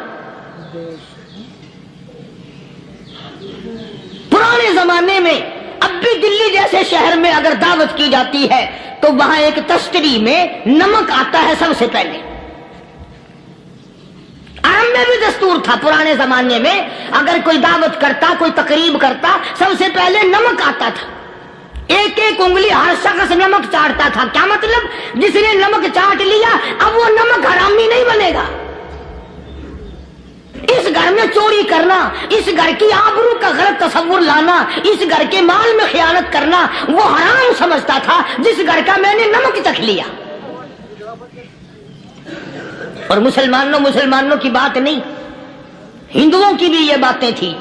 پرانے زمانے میں اب بھی دلی جیسے شہر میں اگر دعوت کی جاتی ہے تو وہاں ایک تشتری میں نمک آتا ہے سب سے پہلے۔ عام میں بھی دستور تھا پرانے زمانے میں، اگر کوئی دعوت کرتا، کوئی تقریب کرتا، سب سے پہلے نمک آتا تھا۔ ایک ایک انگلی ہر شخص نمک چاٹتا تھا۔ کیا مطلب؟ جس نے نمک چاٹ لیا اب وہ نمک حرامی نہیں بنے گا۔ اس گھر میں چوری کرنا، اس گھر کی آبرو کا غلط تصور لانا، اس گھر کے مال میں خیانت کرنا وہ حرام سمجھتا تھا جس گھر کا میں نے نمک چکھ لیا۔ اور مسلمانوں کی بات نہیں، ہندوؤں کی بھی یہ باتیں تھی۔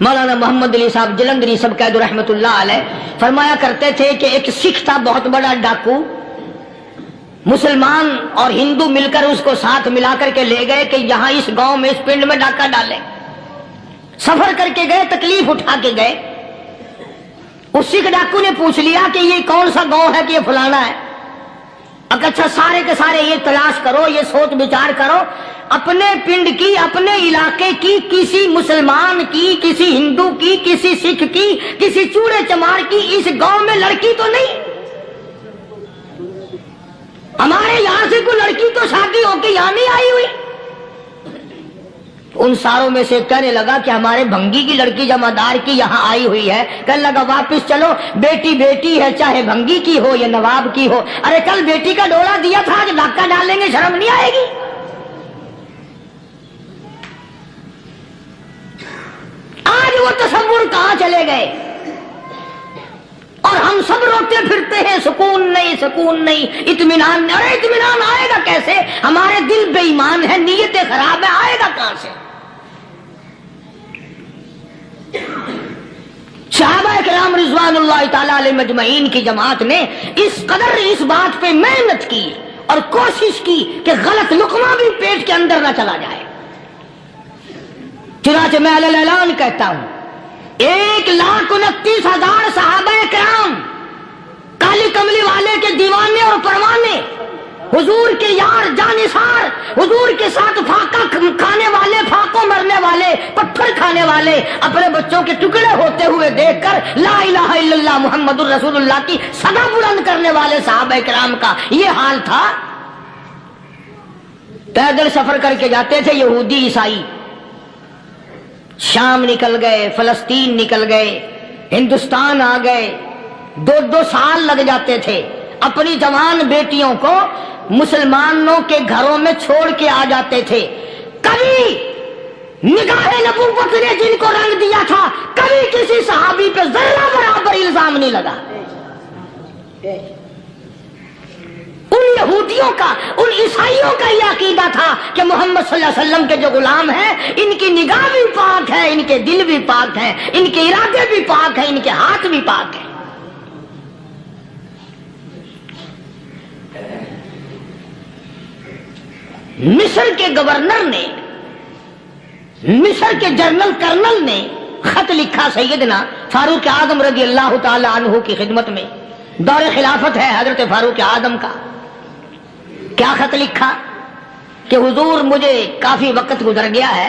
مولانا محمد علی صاحب جلندری سب قید رحمت اللہ علیہ فرمایا کرتے تھے کہ ایک سکھ تھا بہت بڑا ڈاکو، مسلمان اور ہندو مل کر اس کو ساتھ ملا کر کے لے گئے کہ یہاں اس گاؤں میں اس پنڈ میں ڈاکہ ڈالے۔ سفر کر کے گئے، تکلیف اٹھا کے گئے۔ اس سکھ ڈاکو نے پوچھ لیا کہ یہ کون سا گاؤں ہے کہ یہ فلانا ہے۔ اچھا سارے کے سارے یہ تلاش کرو، یہ سوچ بچار کرو، اپنے پنڈ کی، اپنے علاقے کی، کسی مسلمان کی، کسی ہندو کی، کسی سکھ کی، کسی چوڑے چمار کی اس گاؤں میں لڑکی تو نہیں؟ ہمارے یہاں سے کوئی لڑکی تو شادی ہو کے یہاں نہیں آئی ہوئی؟ ان ساروں میں سے کہنے لگا کہ ہمارے بھنگی کی لڑکی جمعدار کی یہاں آئی ہوئی ہے۔ کہنے لگا واپس چلو، بیٹی بیٹی ہے، چاہے بھنگی کی ہو یا نواب کی ہو۔ ارے کل بیٹی کا ڈولا دیا تھا، آج ڈاکہ ڈالیں گے، شرم نہیں آئے گی؟ آج وہ تصور کہاں چلے گئے؟ اور ہم سب روتے پھرتے ہیں سکون نہیں، سکون نہیں، اطمینان نہیں۔ ارے اطمینان آئے گا کیسے؟ ہمارے دل بے ایمان ہے، نیتیں خراب ہے، آئے گا کہاں سے؟ صحابہ کرام رضوان اللہ تعالی علیہ مجمعین کی جماعت نے اس قدر اس بات پہ محنت کی اور کوشش کی کہ غلط لقمہ بھی پیٹ کے اندر نہ چلا جائے۔ چنانچہ میں اعلان کہتا ہوں 1,29,000 صحابہ کرام، کالی کملی والے کے دیوانے اور پروانے، حضور کے یار جانثار، حضور کے ساتھ فاقہ کھانے والے، فاقوں مرنے والے، پتھر کھانے والے، اپنے بچوں کے ٹکڑے ہوتے ہوئے دیکھ کر لا الہ الا اللہ محمد الرسول اللہ کی صدا بلند کرنے والے صحابہ کرام کا یہ حال تھا۔ پیدل سفر کر کے جاتے تھے یہودی عیسائی، شام نکل گئے، فلسطین نکل گئے، ہندوستان آ گئے، 2 سال لگ جاتے تھے۔ اپنی جوان بیٹیوں کو مسلمانوں کے گھروں میں چھوڑ کے آ جاتے تھے۔ کبھی نگاہ نبوت نے جن کو رنگ دیا تھا، کبھی کسی صحابی پہ ذرہ برابر الزام نہیں لگا۔ ان یہودیوں کا، ان عیسائیوں کا یہ عقیدہ تھا کہ محمد صلی اللہ علیہ وسلم کے جو غلام ہیں، ان کی نگاہ بھی پاک ہے، ان کے دل بھی پاک ہیں، ان کے ارادے بھی پاک ہیں، ان کے ہاتھ بھی پاک ہیں۔ مصر کے گورنر نے، مصر کے جنرل کرنل نے خط لکھا سیدنا فاروق اعظم رضی اللہ تعالی عنہ کی خدمت میں۔ دور خلافت ہے حضرت فاروق اعظم کا۔ کیا خط لکھا کہ حضور مجھے کافی وقت گزر گیا ہے،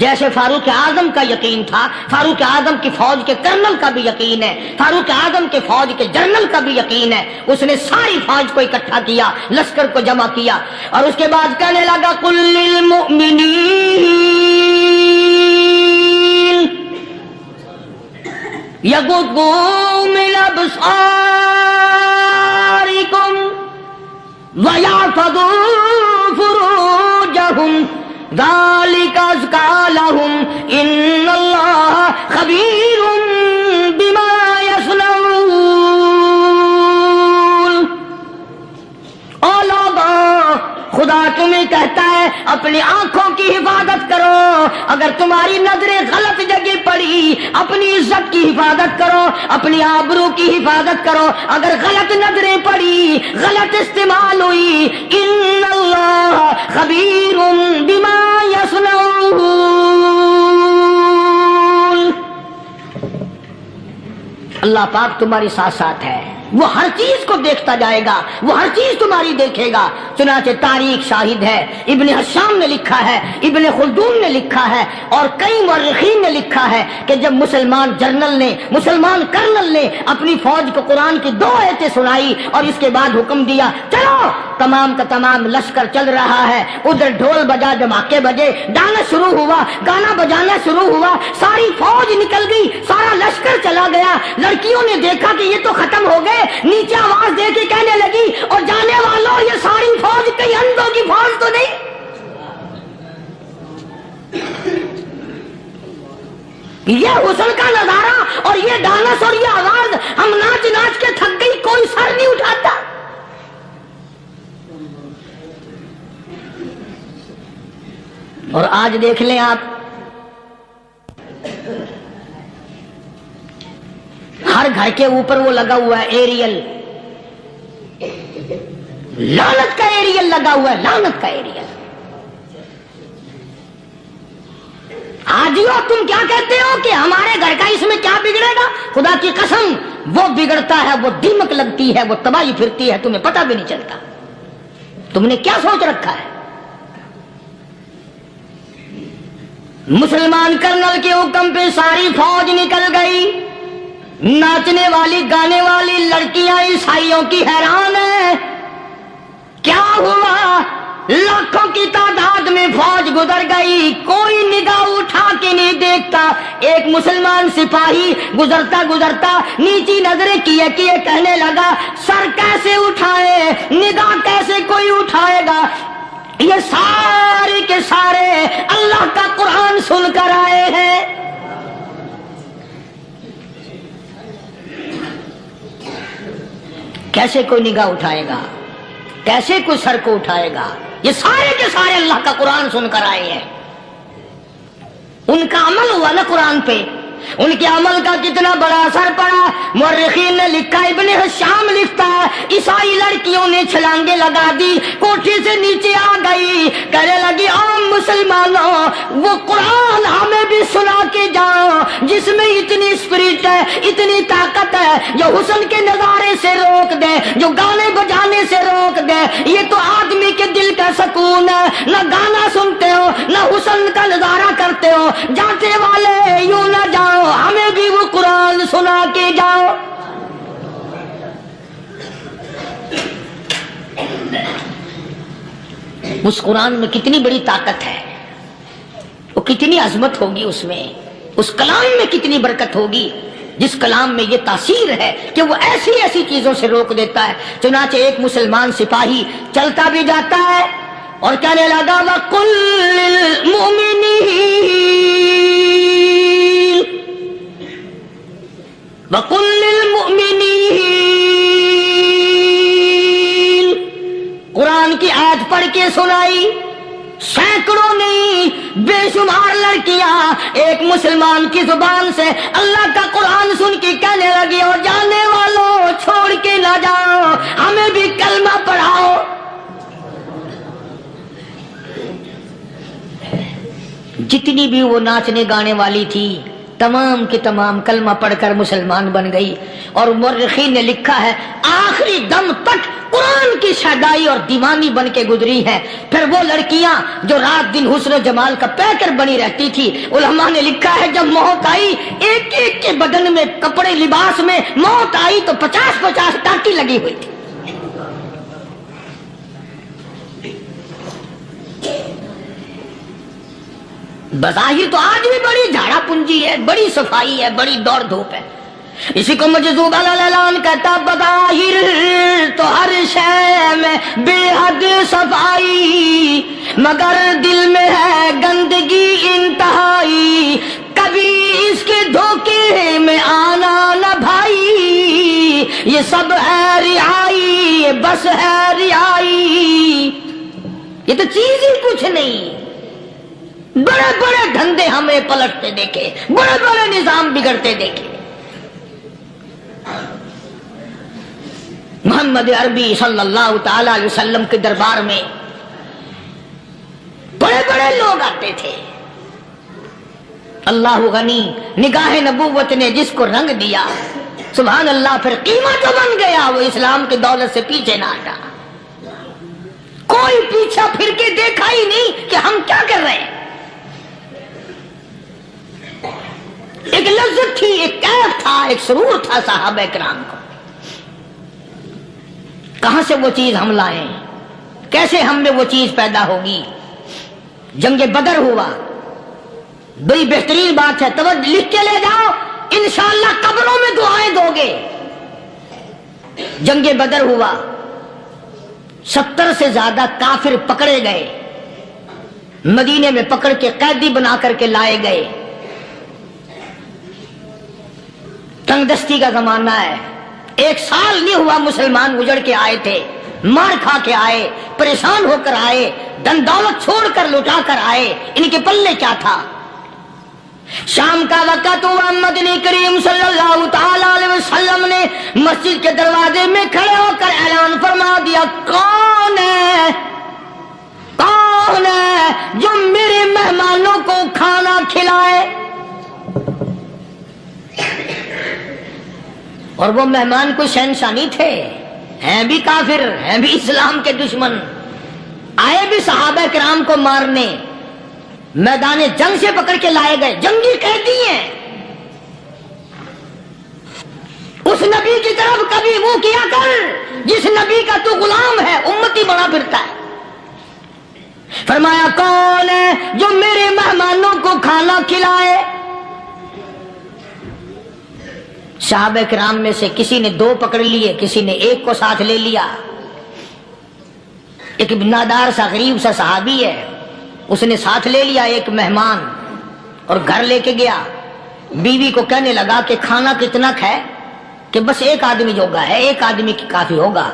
جیسے فاروق اعظم کا یقین تھا، فاروق اعظم کی فوج کے کرنل کا بھی یقین ہے، فاروق اعظم کے فوج کے جنرل کا بھی یقین ہے، اس نے ساری فوج کو اکٹھا کیا، لشکر کو جمع کیا، اور اس کے بعد کہنے لگا قل للمؤمنین یغضوا من ابصارکم ویحفظوا فروجہم ذالک ازکی لہم ان اللہ خبیر بما یصنعون۔ او لوگوں، خدا تمہیں کہتا ہے اپنی آنکھوں کی حفاظت کرو، اگر تمہاری نظریں غلط جگہ پڑی اپنی عزت کی حفاظت کرو، اپنی آبرو کی حفاظت کرو، اگر غلط نظریں پڑی، غلط استعمال ہوئی، ان اللہ خبیر بما یصنعون، اللہ پاک تمہاری ساتھ ساتھ ہے، وہ ہر چیز کو دیکھتا جائے گا، وہ ہر چیز تمہاری دیکھے گا۔ چنانچہ تاریخ شاہد ہے، ابن حشام نے لکھا ہے، ابن خلدون نے لکھا ہے، اور کئی مورخین نے لکھا ہے کہ جب مسلمان جنرل نے، مسلمان کرنل نے اپنی فوج کو قرآن کی 2 آیتیں سنائی اور اس کے بعد حکم دیا چلو، تمام کا تمام لشکر چل رہا ہے، ادھر ڈھول بجا، دھماکے بجے، گانا شروع ہوا، گانا بجانا شروع ہوا، ساری فوج نکل گئی، سارا لشکر چلا گیا، لڑکیوں نے دیکھا کہ یہ تو ختم ہو گئے، نیچے آواز دے کے کہنے لگی اور جانے والوں یہ ساری فوج کئی اندھوں کی فوج تو نہیں؟ یہ حسن کا نظارہ اور یہ ڈانس اور یہ آواز، ہم ناچ ناچ کے تھک گئی، کوئی سر نہیں اٹھاتا۔ اور آج دیکھ لیں آپ، ہر گھر کے اوپر وہ لگا ہوا ہے ایریل، لعنت کا ایریل لگا ہوا ہے، لعنت کا ایریل۔ حاجیو تم کیا کہتے ہو کہ ہمارے گھر کا اس میں کیا بگڑے گا؟ خدا کی قسم وہ بگڑتا ہے، وہ دیمک لگتی ہے، وہ تباہی پھرتی ہے، تمہیں پتہ بھی نہیں چلتا۔ تم نے کیا سوچ رکھا ہے؟ مسلمان کرنل کے حکم پہ ساری فوج نکل گئی، ناچنے والی گانے والی لڑکیاں عیسائیوں کی حیران ہیں، کیا ہوا؟ لاکھوں کی تعداد میں فوج گزر گئی، کوئی نگاہ اٹھا کے نہیں دیکھتا۔ ایک مسلمان سپاہی گزرتا گزرتا نیچی نظریں کیے کیے کہنے لگا سر کیسے اٹھائے، نگاہ کیسے کوئی اٹھائے گا؟ یہ سارے کے سارے اللہ کا قرآن سن کر آئے ہیں۔ کیسے کوئی نگاہ اٹھائے گا؟ کیسے کوئی سر کو اٹھائے گا؟ یہ سارے کے سارے اللہ کا قرآن سن کر آئے ہیں۔ ان کا عمل ہوا نا قرآن پہ، ان کے عمل کا کتنا بڑا اثر پڑا۔ مورخین نے لکھا، ابن حشام لکھتا ہے عیسائی لڑکیوں نے چھلانگیں لگا دی، کوٹھی سے نیچے آ گئی، کہنے لگی عام مسلمانوں وہ قرآن ہمیں بھی سنا کے جاؤ جس میں اتنی اسپرٹ ہے، اتنی طاقت ہے، جو حسن کے نظارے سے روک دے، جو گانے بجانے سے روک دے۔ یہ تو آدمی کے دل کا سکون ہے، نہ گانا سنتے ہو نہ حسن کا نظارہ کرتے ہو، جاتے والے یوں نہ جاؤ، ہمیں بھی وہ قرآن سنا کے جاؤ۔ اس قرآن میں کتنی بڑی طاقت ہے، وہ کتنی عظمت ہوگی، اس میں اس کلام میں کتنی برکت ہوگی، جس کلام میں یہ تاثیر ہے کہ وہ ایسی ایسی چیزوں سے روک دیتا ہے۔ چنانچہ ایک مسلمان سپاہی چلتا بھی جاتا ہے اور کہنے لگا وَقُلْ لِلْمُؤْمِنِينَ وَقُلْ لِلْمُؤْمِنِينَ، قرآن کی آیت پڑھ کے سنائی۔ سینکڑوں نہیں بے شمار لڑکیاں ایک مسلمان کی زبان سے اللہ کا قرآن سن کے کہنے لگی اور جانے والوں چھوڑ کے نہ جاؤ، ہمیں بھی کلمہ پڑھاؤ۔ جتنی بھی وہ ناچنے گانے والی تھی تمام کی تمام کلمہ پڑھ کر مسلمان بن گئی، اور مورخین نے لکھا ہے آخری دم تک قرآن کی شادائی اور دیوانی بن کے گزری ہیں. پھر وہ لڑکیاں جو رات دن حسن و جمال کا پیکر بنی رہتی تھی، علماء نے لکھا ہے جب موت آئی ایک ایک کے بدن میں کپڑے لباس میں موت آئی تو 50-50 ٹانکی لگی ہوئی تھی. بظاہر تو آج بھی بڑی جھاڑا پنجی ہے، بڑی صفائی ہے، بڑی دوڑ دھوپ ہے. اسی کو مجذوب الاعلان کہتا بظاہر تو ہر شے میں بے حد صفائی، مگر دل میں ہے گندگی انتہائی، کبھی اس کے دھوکے میں آنا نہ بھائی، یہ سب ہے رعائی، یہ بس ہے رعائی. یہ تو چیز ہی کچھ نہیں. بڑے بڑے دھندے ہمیں پلٹتے دیکھے، بڑے بڑے نظام بگڑتے دیکھے. محمد عربی صلی اللہ تعالی علیہ وسلم کے دربار میں بڑے بڑے لوگ آتے تھے. اللہ غنی، نگاہ نبوت نے جس کو رنگ دیا سبحان اللہ، پھر قیمت جو بن گیا وہ اسلام کی دولت سے پیچھے نہ ہٹا. کوئی پیچھا پھر کے دیکھا ہی نہیں کہ ہم کیا کر رہے ہیں. ایک لذت تھی، ایک کیف تھا، ایک سرور تھا صحابہ کرام کو. کہاں سے وہ چیز ہم لائیں، کیسے ہم میں وہ چیز پیدا ہوگی. جنگ بدر ہوا، بڑی بہترین بات ہے، توجہ لکھ کے لے جاؤ، انشاءاللہ قبروں میں دعائیں دو گے. جنگ بدر ہوا، 70 سے زیادہ کافر پکڑے گئے، مدینے میں پکڑ کے قیدی بنا کر کے لائے گئے. تنگ دستی کا زمانہ ہے، 1 سال نہیں ہوا مسلمان اجڑ کے آئے تھے، مار کھا کے آئے، پریشان ہو کر آئے، دن دولت چھوڑ کر لوٹا کر آئے. ان کے پلے کیا تھا. شام کا وقت ہوا، مدنی کریم صلی اللہ تعالی علیہ وسلم نے مسجد کے دروازے میں کھڑے ہو کر اعلان فرما دیا، کون ہے جو میرے مہمانوں کو کھانا کھلائے. اور وہ مہمان کوئی شہنشاہ نہیں تھے، ہیں بھی کافر، ہیں بھی اسلام کے دشمن، آئے بھی صحابہ کرام کو مارنے، میدان جنگ سے پکڑ کے لائے گئے، جنگی قیدی ہیں. اس نبی کی طرف کبھی منہ کیا کر جس نبی کا تو غلام ہے، امتی بنا پھرتا ہے. فرمایا کون ہے جو میرے مہمانوں کو کھانا کھلائے. صحابہ کرام میں سے کسی نے 2 پکڑ لیے، کسی نے 1 کو ساتھ لے لیا. ایک نادار سا غریب سا صحابی ہے، اس نے ساتھ لے لیا ایک مہمان اور گھر لے کے گیا. بیوی کو کہنے لگا کہ کھانا کتنا ہے، کہ بس 1 آدمی جوگا ہے، 1 آدمی کی کافی ہوگا.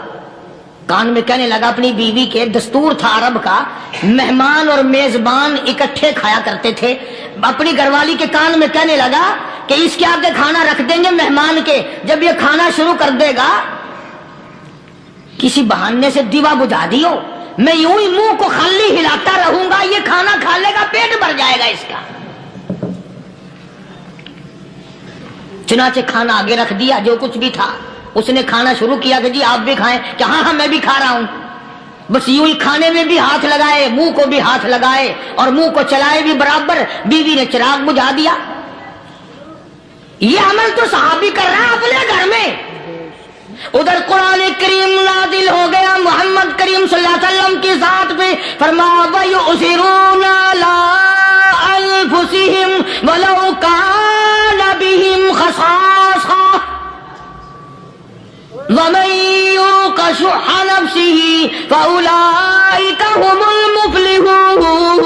کان میں کہنے لگا اپنی بیوی کے، دستور تھا عرب کا، مہمان اور میزبان اکٹھے کھایا کرتے تھے. اپنی گھر والی کے کان میں کہنے لگا کہ اس کے آگے کھانا رکھ دیں گے مہمان کے، جب یہ کھانا شروع کر دے گا کسی بہانے سے دیوا بجھا دیو، میں یوں ہی منہ کو خالی ہلاتا رہوں گا، یہ کھانا کھا لے گا، پیٹ بھر جائے گا اس کا. چنانچہ کھانا آگے رکھ دیا، جو کچھ بھی تھا. اس نے کھانا شروع کیا کہ جی آپ بھی کھائیں، کہ ہاں ہاں میں بھی کھا رہا ہوں. بس یوں ہی کھانے میں بھی ہاتھ لگائے، منہ کو بھی ہاتھ لگائے اور منہ کو چلائے بھی برابر. بیوی نے چراغ بجھا دیا. یہ عمل تو صحابی کر رہا ہے اپنے گھر میں. ادھر قرآن کریم نازل ہو گیا محمد کریم صلی اللہ علیہ وسلم کی ذات پہ، فرمایا وَيُؤْثِرُونَ عَلَىٰ أَنفُسِهِمْ وَلَوْ كَانَ بِهِمْ خَصَاصَةٌ وَمَن يُوقَ شُحَّ نَفْسِهِ فَأُولَٰئِكَ هُمُ الْمُفْلِحُونَ.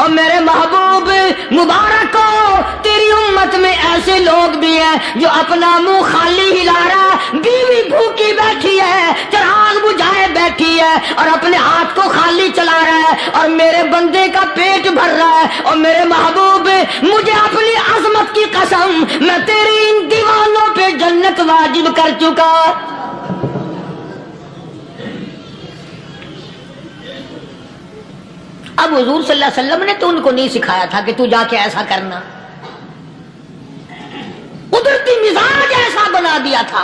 اور میرے محبوب مبارک ہو، تیری امت میں ایسے لوگ بھی ہیں جو اپنا منہ خالی ہلا رہا، بیوی بھوکی بیٹھی ہے، چراغ بجھائے بیٹھی ہے اور اپنے ہاتھ کو خالی چلا رہا ہے، اور میرے بندے کا پیٹ بھر رہا ہے. اور میرے محبوب مجھے اپنی عظمت کی قسم، میں تیری ان دیوانوں پہ جنت واجب کر چکا. اب حضور صلی اللہ علیہ وسلم نے تو ان کو نہیں سکھایا تھا کہ تو جا کے ایسا کرنا، قدرتی مزاج ایسا بنا دیا تھا.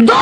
2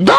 2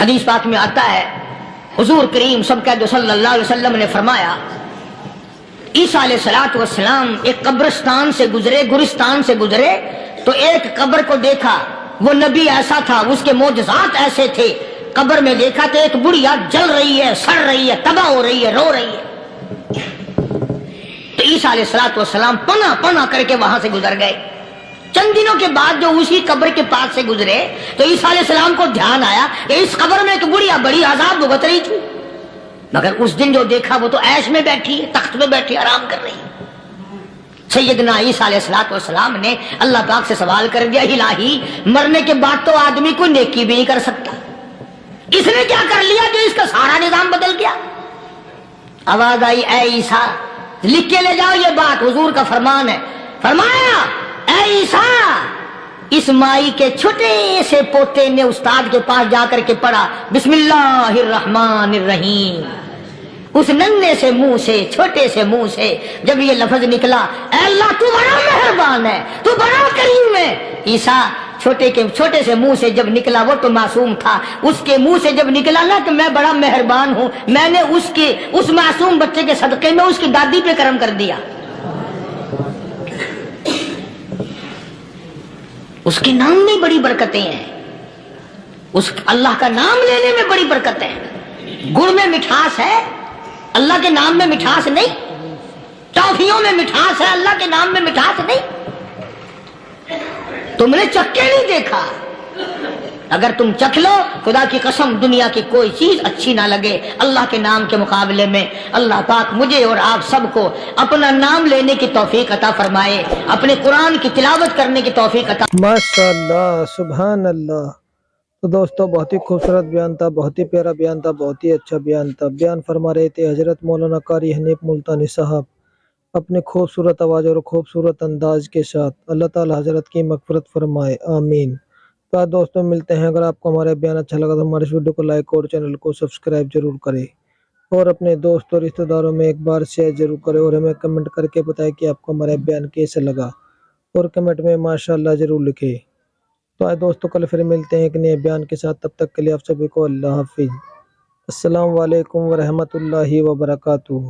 حدیث پاک میں آتا ہے حضور کریم صلی اللہ علیہ وسلم نے فرمایا عیسیٰ علیہ السلام ایک قبرستان سے گزرے، گورستان سے گزرے تو ایک قبر کو دیکھا، وہ نبی ایسا تھا، اس کے معجزات ایسے تھے، قبر میں دیکھا تو ایک بڑھیا جل رہی ہے، سڑ رہی ہے، تباہ ہو رہی ہے، رو رہی ہے۔ تو عیسیٰ علیہ السلام پناہ پناہ کر کے وہاں سے گزر گئے۔ چند دنوں کے بعد جو اسی قبر کے پاس سے گزرے تو عیسیٰ علیہ السلام کو دھیان آیا کہ اس قبر میں ایک بڑھیا بڑی عذاب بھگت رہی تھی، مگر اس دن جو دیکھا وہ تو عیش میں بیٹھی ہے، تخت میں بیٹھی آرام کر رہی ہے۔ سیدنا عیسیٰ علیہ السلام نے اللہ پاک سے سوال کر دیا، الہی مرنے کے بعد تو آدمی کوئی نیکی بھی نہیں کر سکتا، اس نے کیا کر لیا جو اس کا سارا نظام بدل گیا؟ آواز آئی، اے عیسیٰ لکھ کے لے جاؤ، یہ بات حضور کا فرمان ہے۔ فرمایا، اے عیسیٰ اس مائی کے چھوٹے سے پوتے نے استاد کے پاس جا کر کے پڑھا بسم اللہ الرحمن الرحیم، اس ننھے سے منہ سے، چھوٹے سے منہ سے جب یہ لفظ نکلا، اے اللہ تو بڑا مہربان ہے، تو بڑا کریم ہے۔ عیسیٰ چھوٹے سے منہ سے جب نکلا، وہ تو معصوم تھا، اس کے منہ سے جب نکلا نا کہ میں بڑا مہربان ہوں، میں نے اس معصوم بچے کے صدقے میں اس کی دادی پہ کرم کر دیا۔ اس کے نام میں بڑی برکتیں ہیں، اس اللہ کا نام لینے میں بڑی برکت ہے۔ گڑ میں مٹھاس ہے، اللہ کے نام میں مٹھاس نہیں۔ ٹافیوں میں مٹھاس ہے، اللہ کے نام میں مٹھاس نہیں۔ تم نے چکھ کے نہیں دیکھا، اگر تم چکھ لو، خدا کی قسم دنیا کی کوئی چیز اچھی نہ لگے اللہ کے نام کے مقابلے میں۔ اللہ پاک مجھے اور آپ سب کو اپنا نام لینے کی توفیق عطا فرمائے، اپنے قرآن کی تلاوت کرنے کی توفیق عطا۔ ماشاءاللہ، سبحان اللہ۔ تو دوستو بہت ہی خوبصورت بیان تھا، بہت ہی پیارا بیان تھا، بہت ہی اچھا بیان تھا۔ بیان فرما رہے تھے حضرت مولانا قاری حنیف ملتانی صاحب اپنے خوبصورت آواز اور خوبصورت انداز کے ساتھ۔ اللہ تعالی حضرت کی مغفرت فرمائے، آمین۔ تو دوستوں ملتے ہیں، اگر آپ کو ہمارا بیان اچھا لگا تو ہمارے ویڈیو کو لائک اور چینل کو سبسکرائب ضرور کریں، اور اپنے دوست اور رشتہ داروں میں ایک بار شیئر ضرور کریں، اور ہمیں کمنٹ کر کے بتائیں کہ آپ کو ہمارا بیان کیسے لگا، اور کمنٹ میں ماشاءاللہ ضرور لکھیں۔ تو آئے دوستوں کل پھر ملتے ہیں ایک نئے بیان کے ساتھ، تب تک کے لیے آپ سبھی کو اللہ حافظ۔ السلام علیکم ورحمۃ اللہ وبرکاتہ۔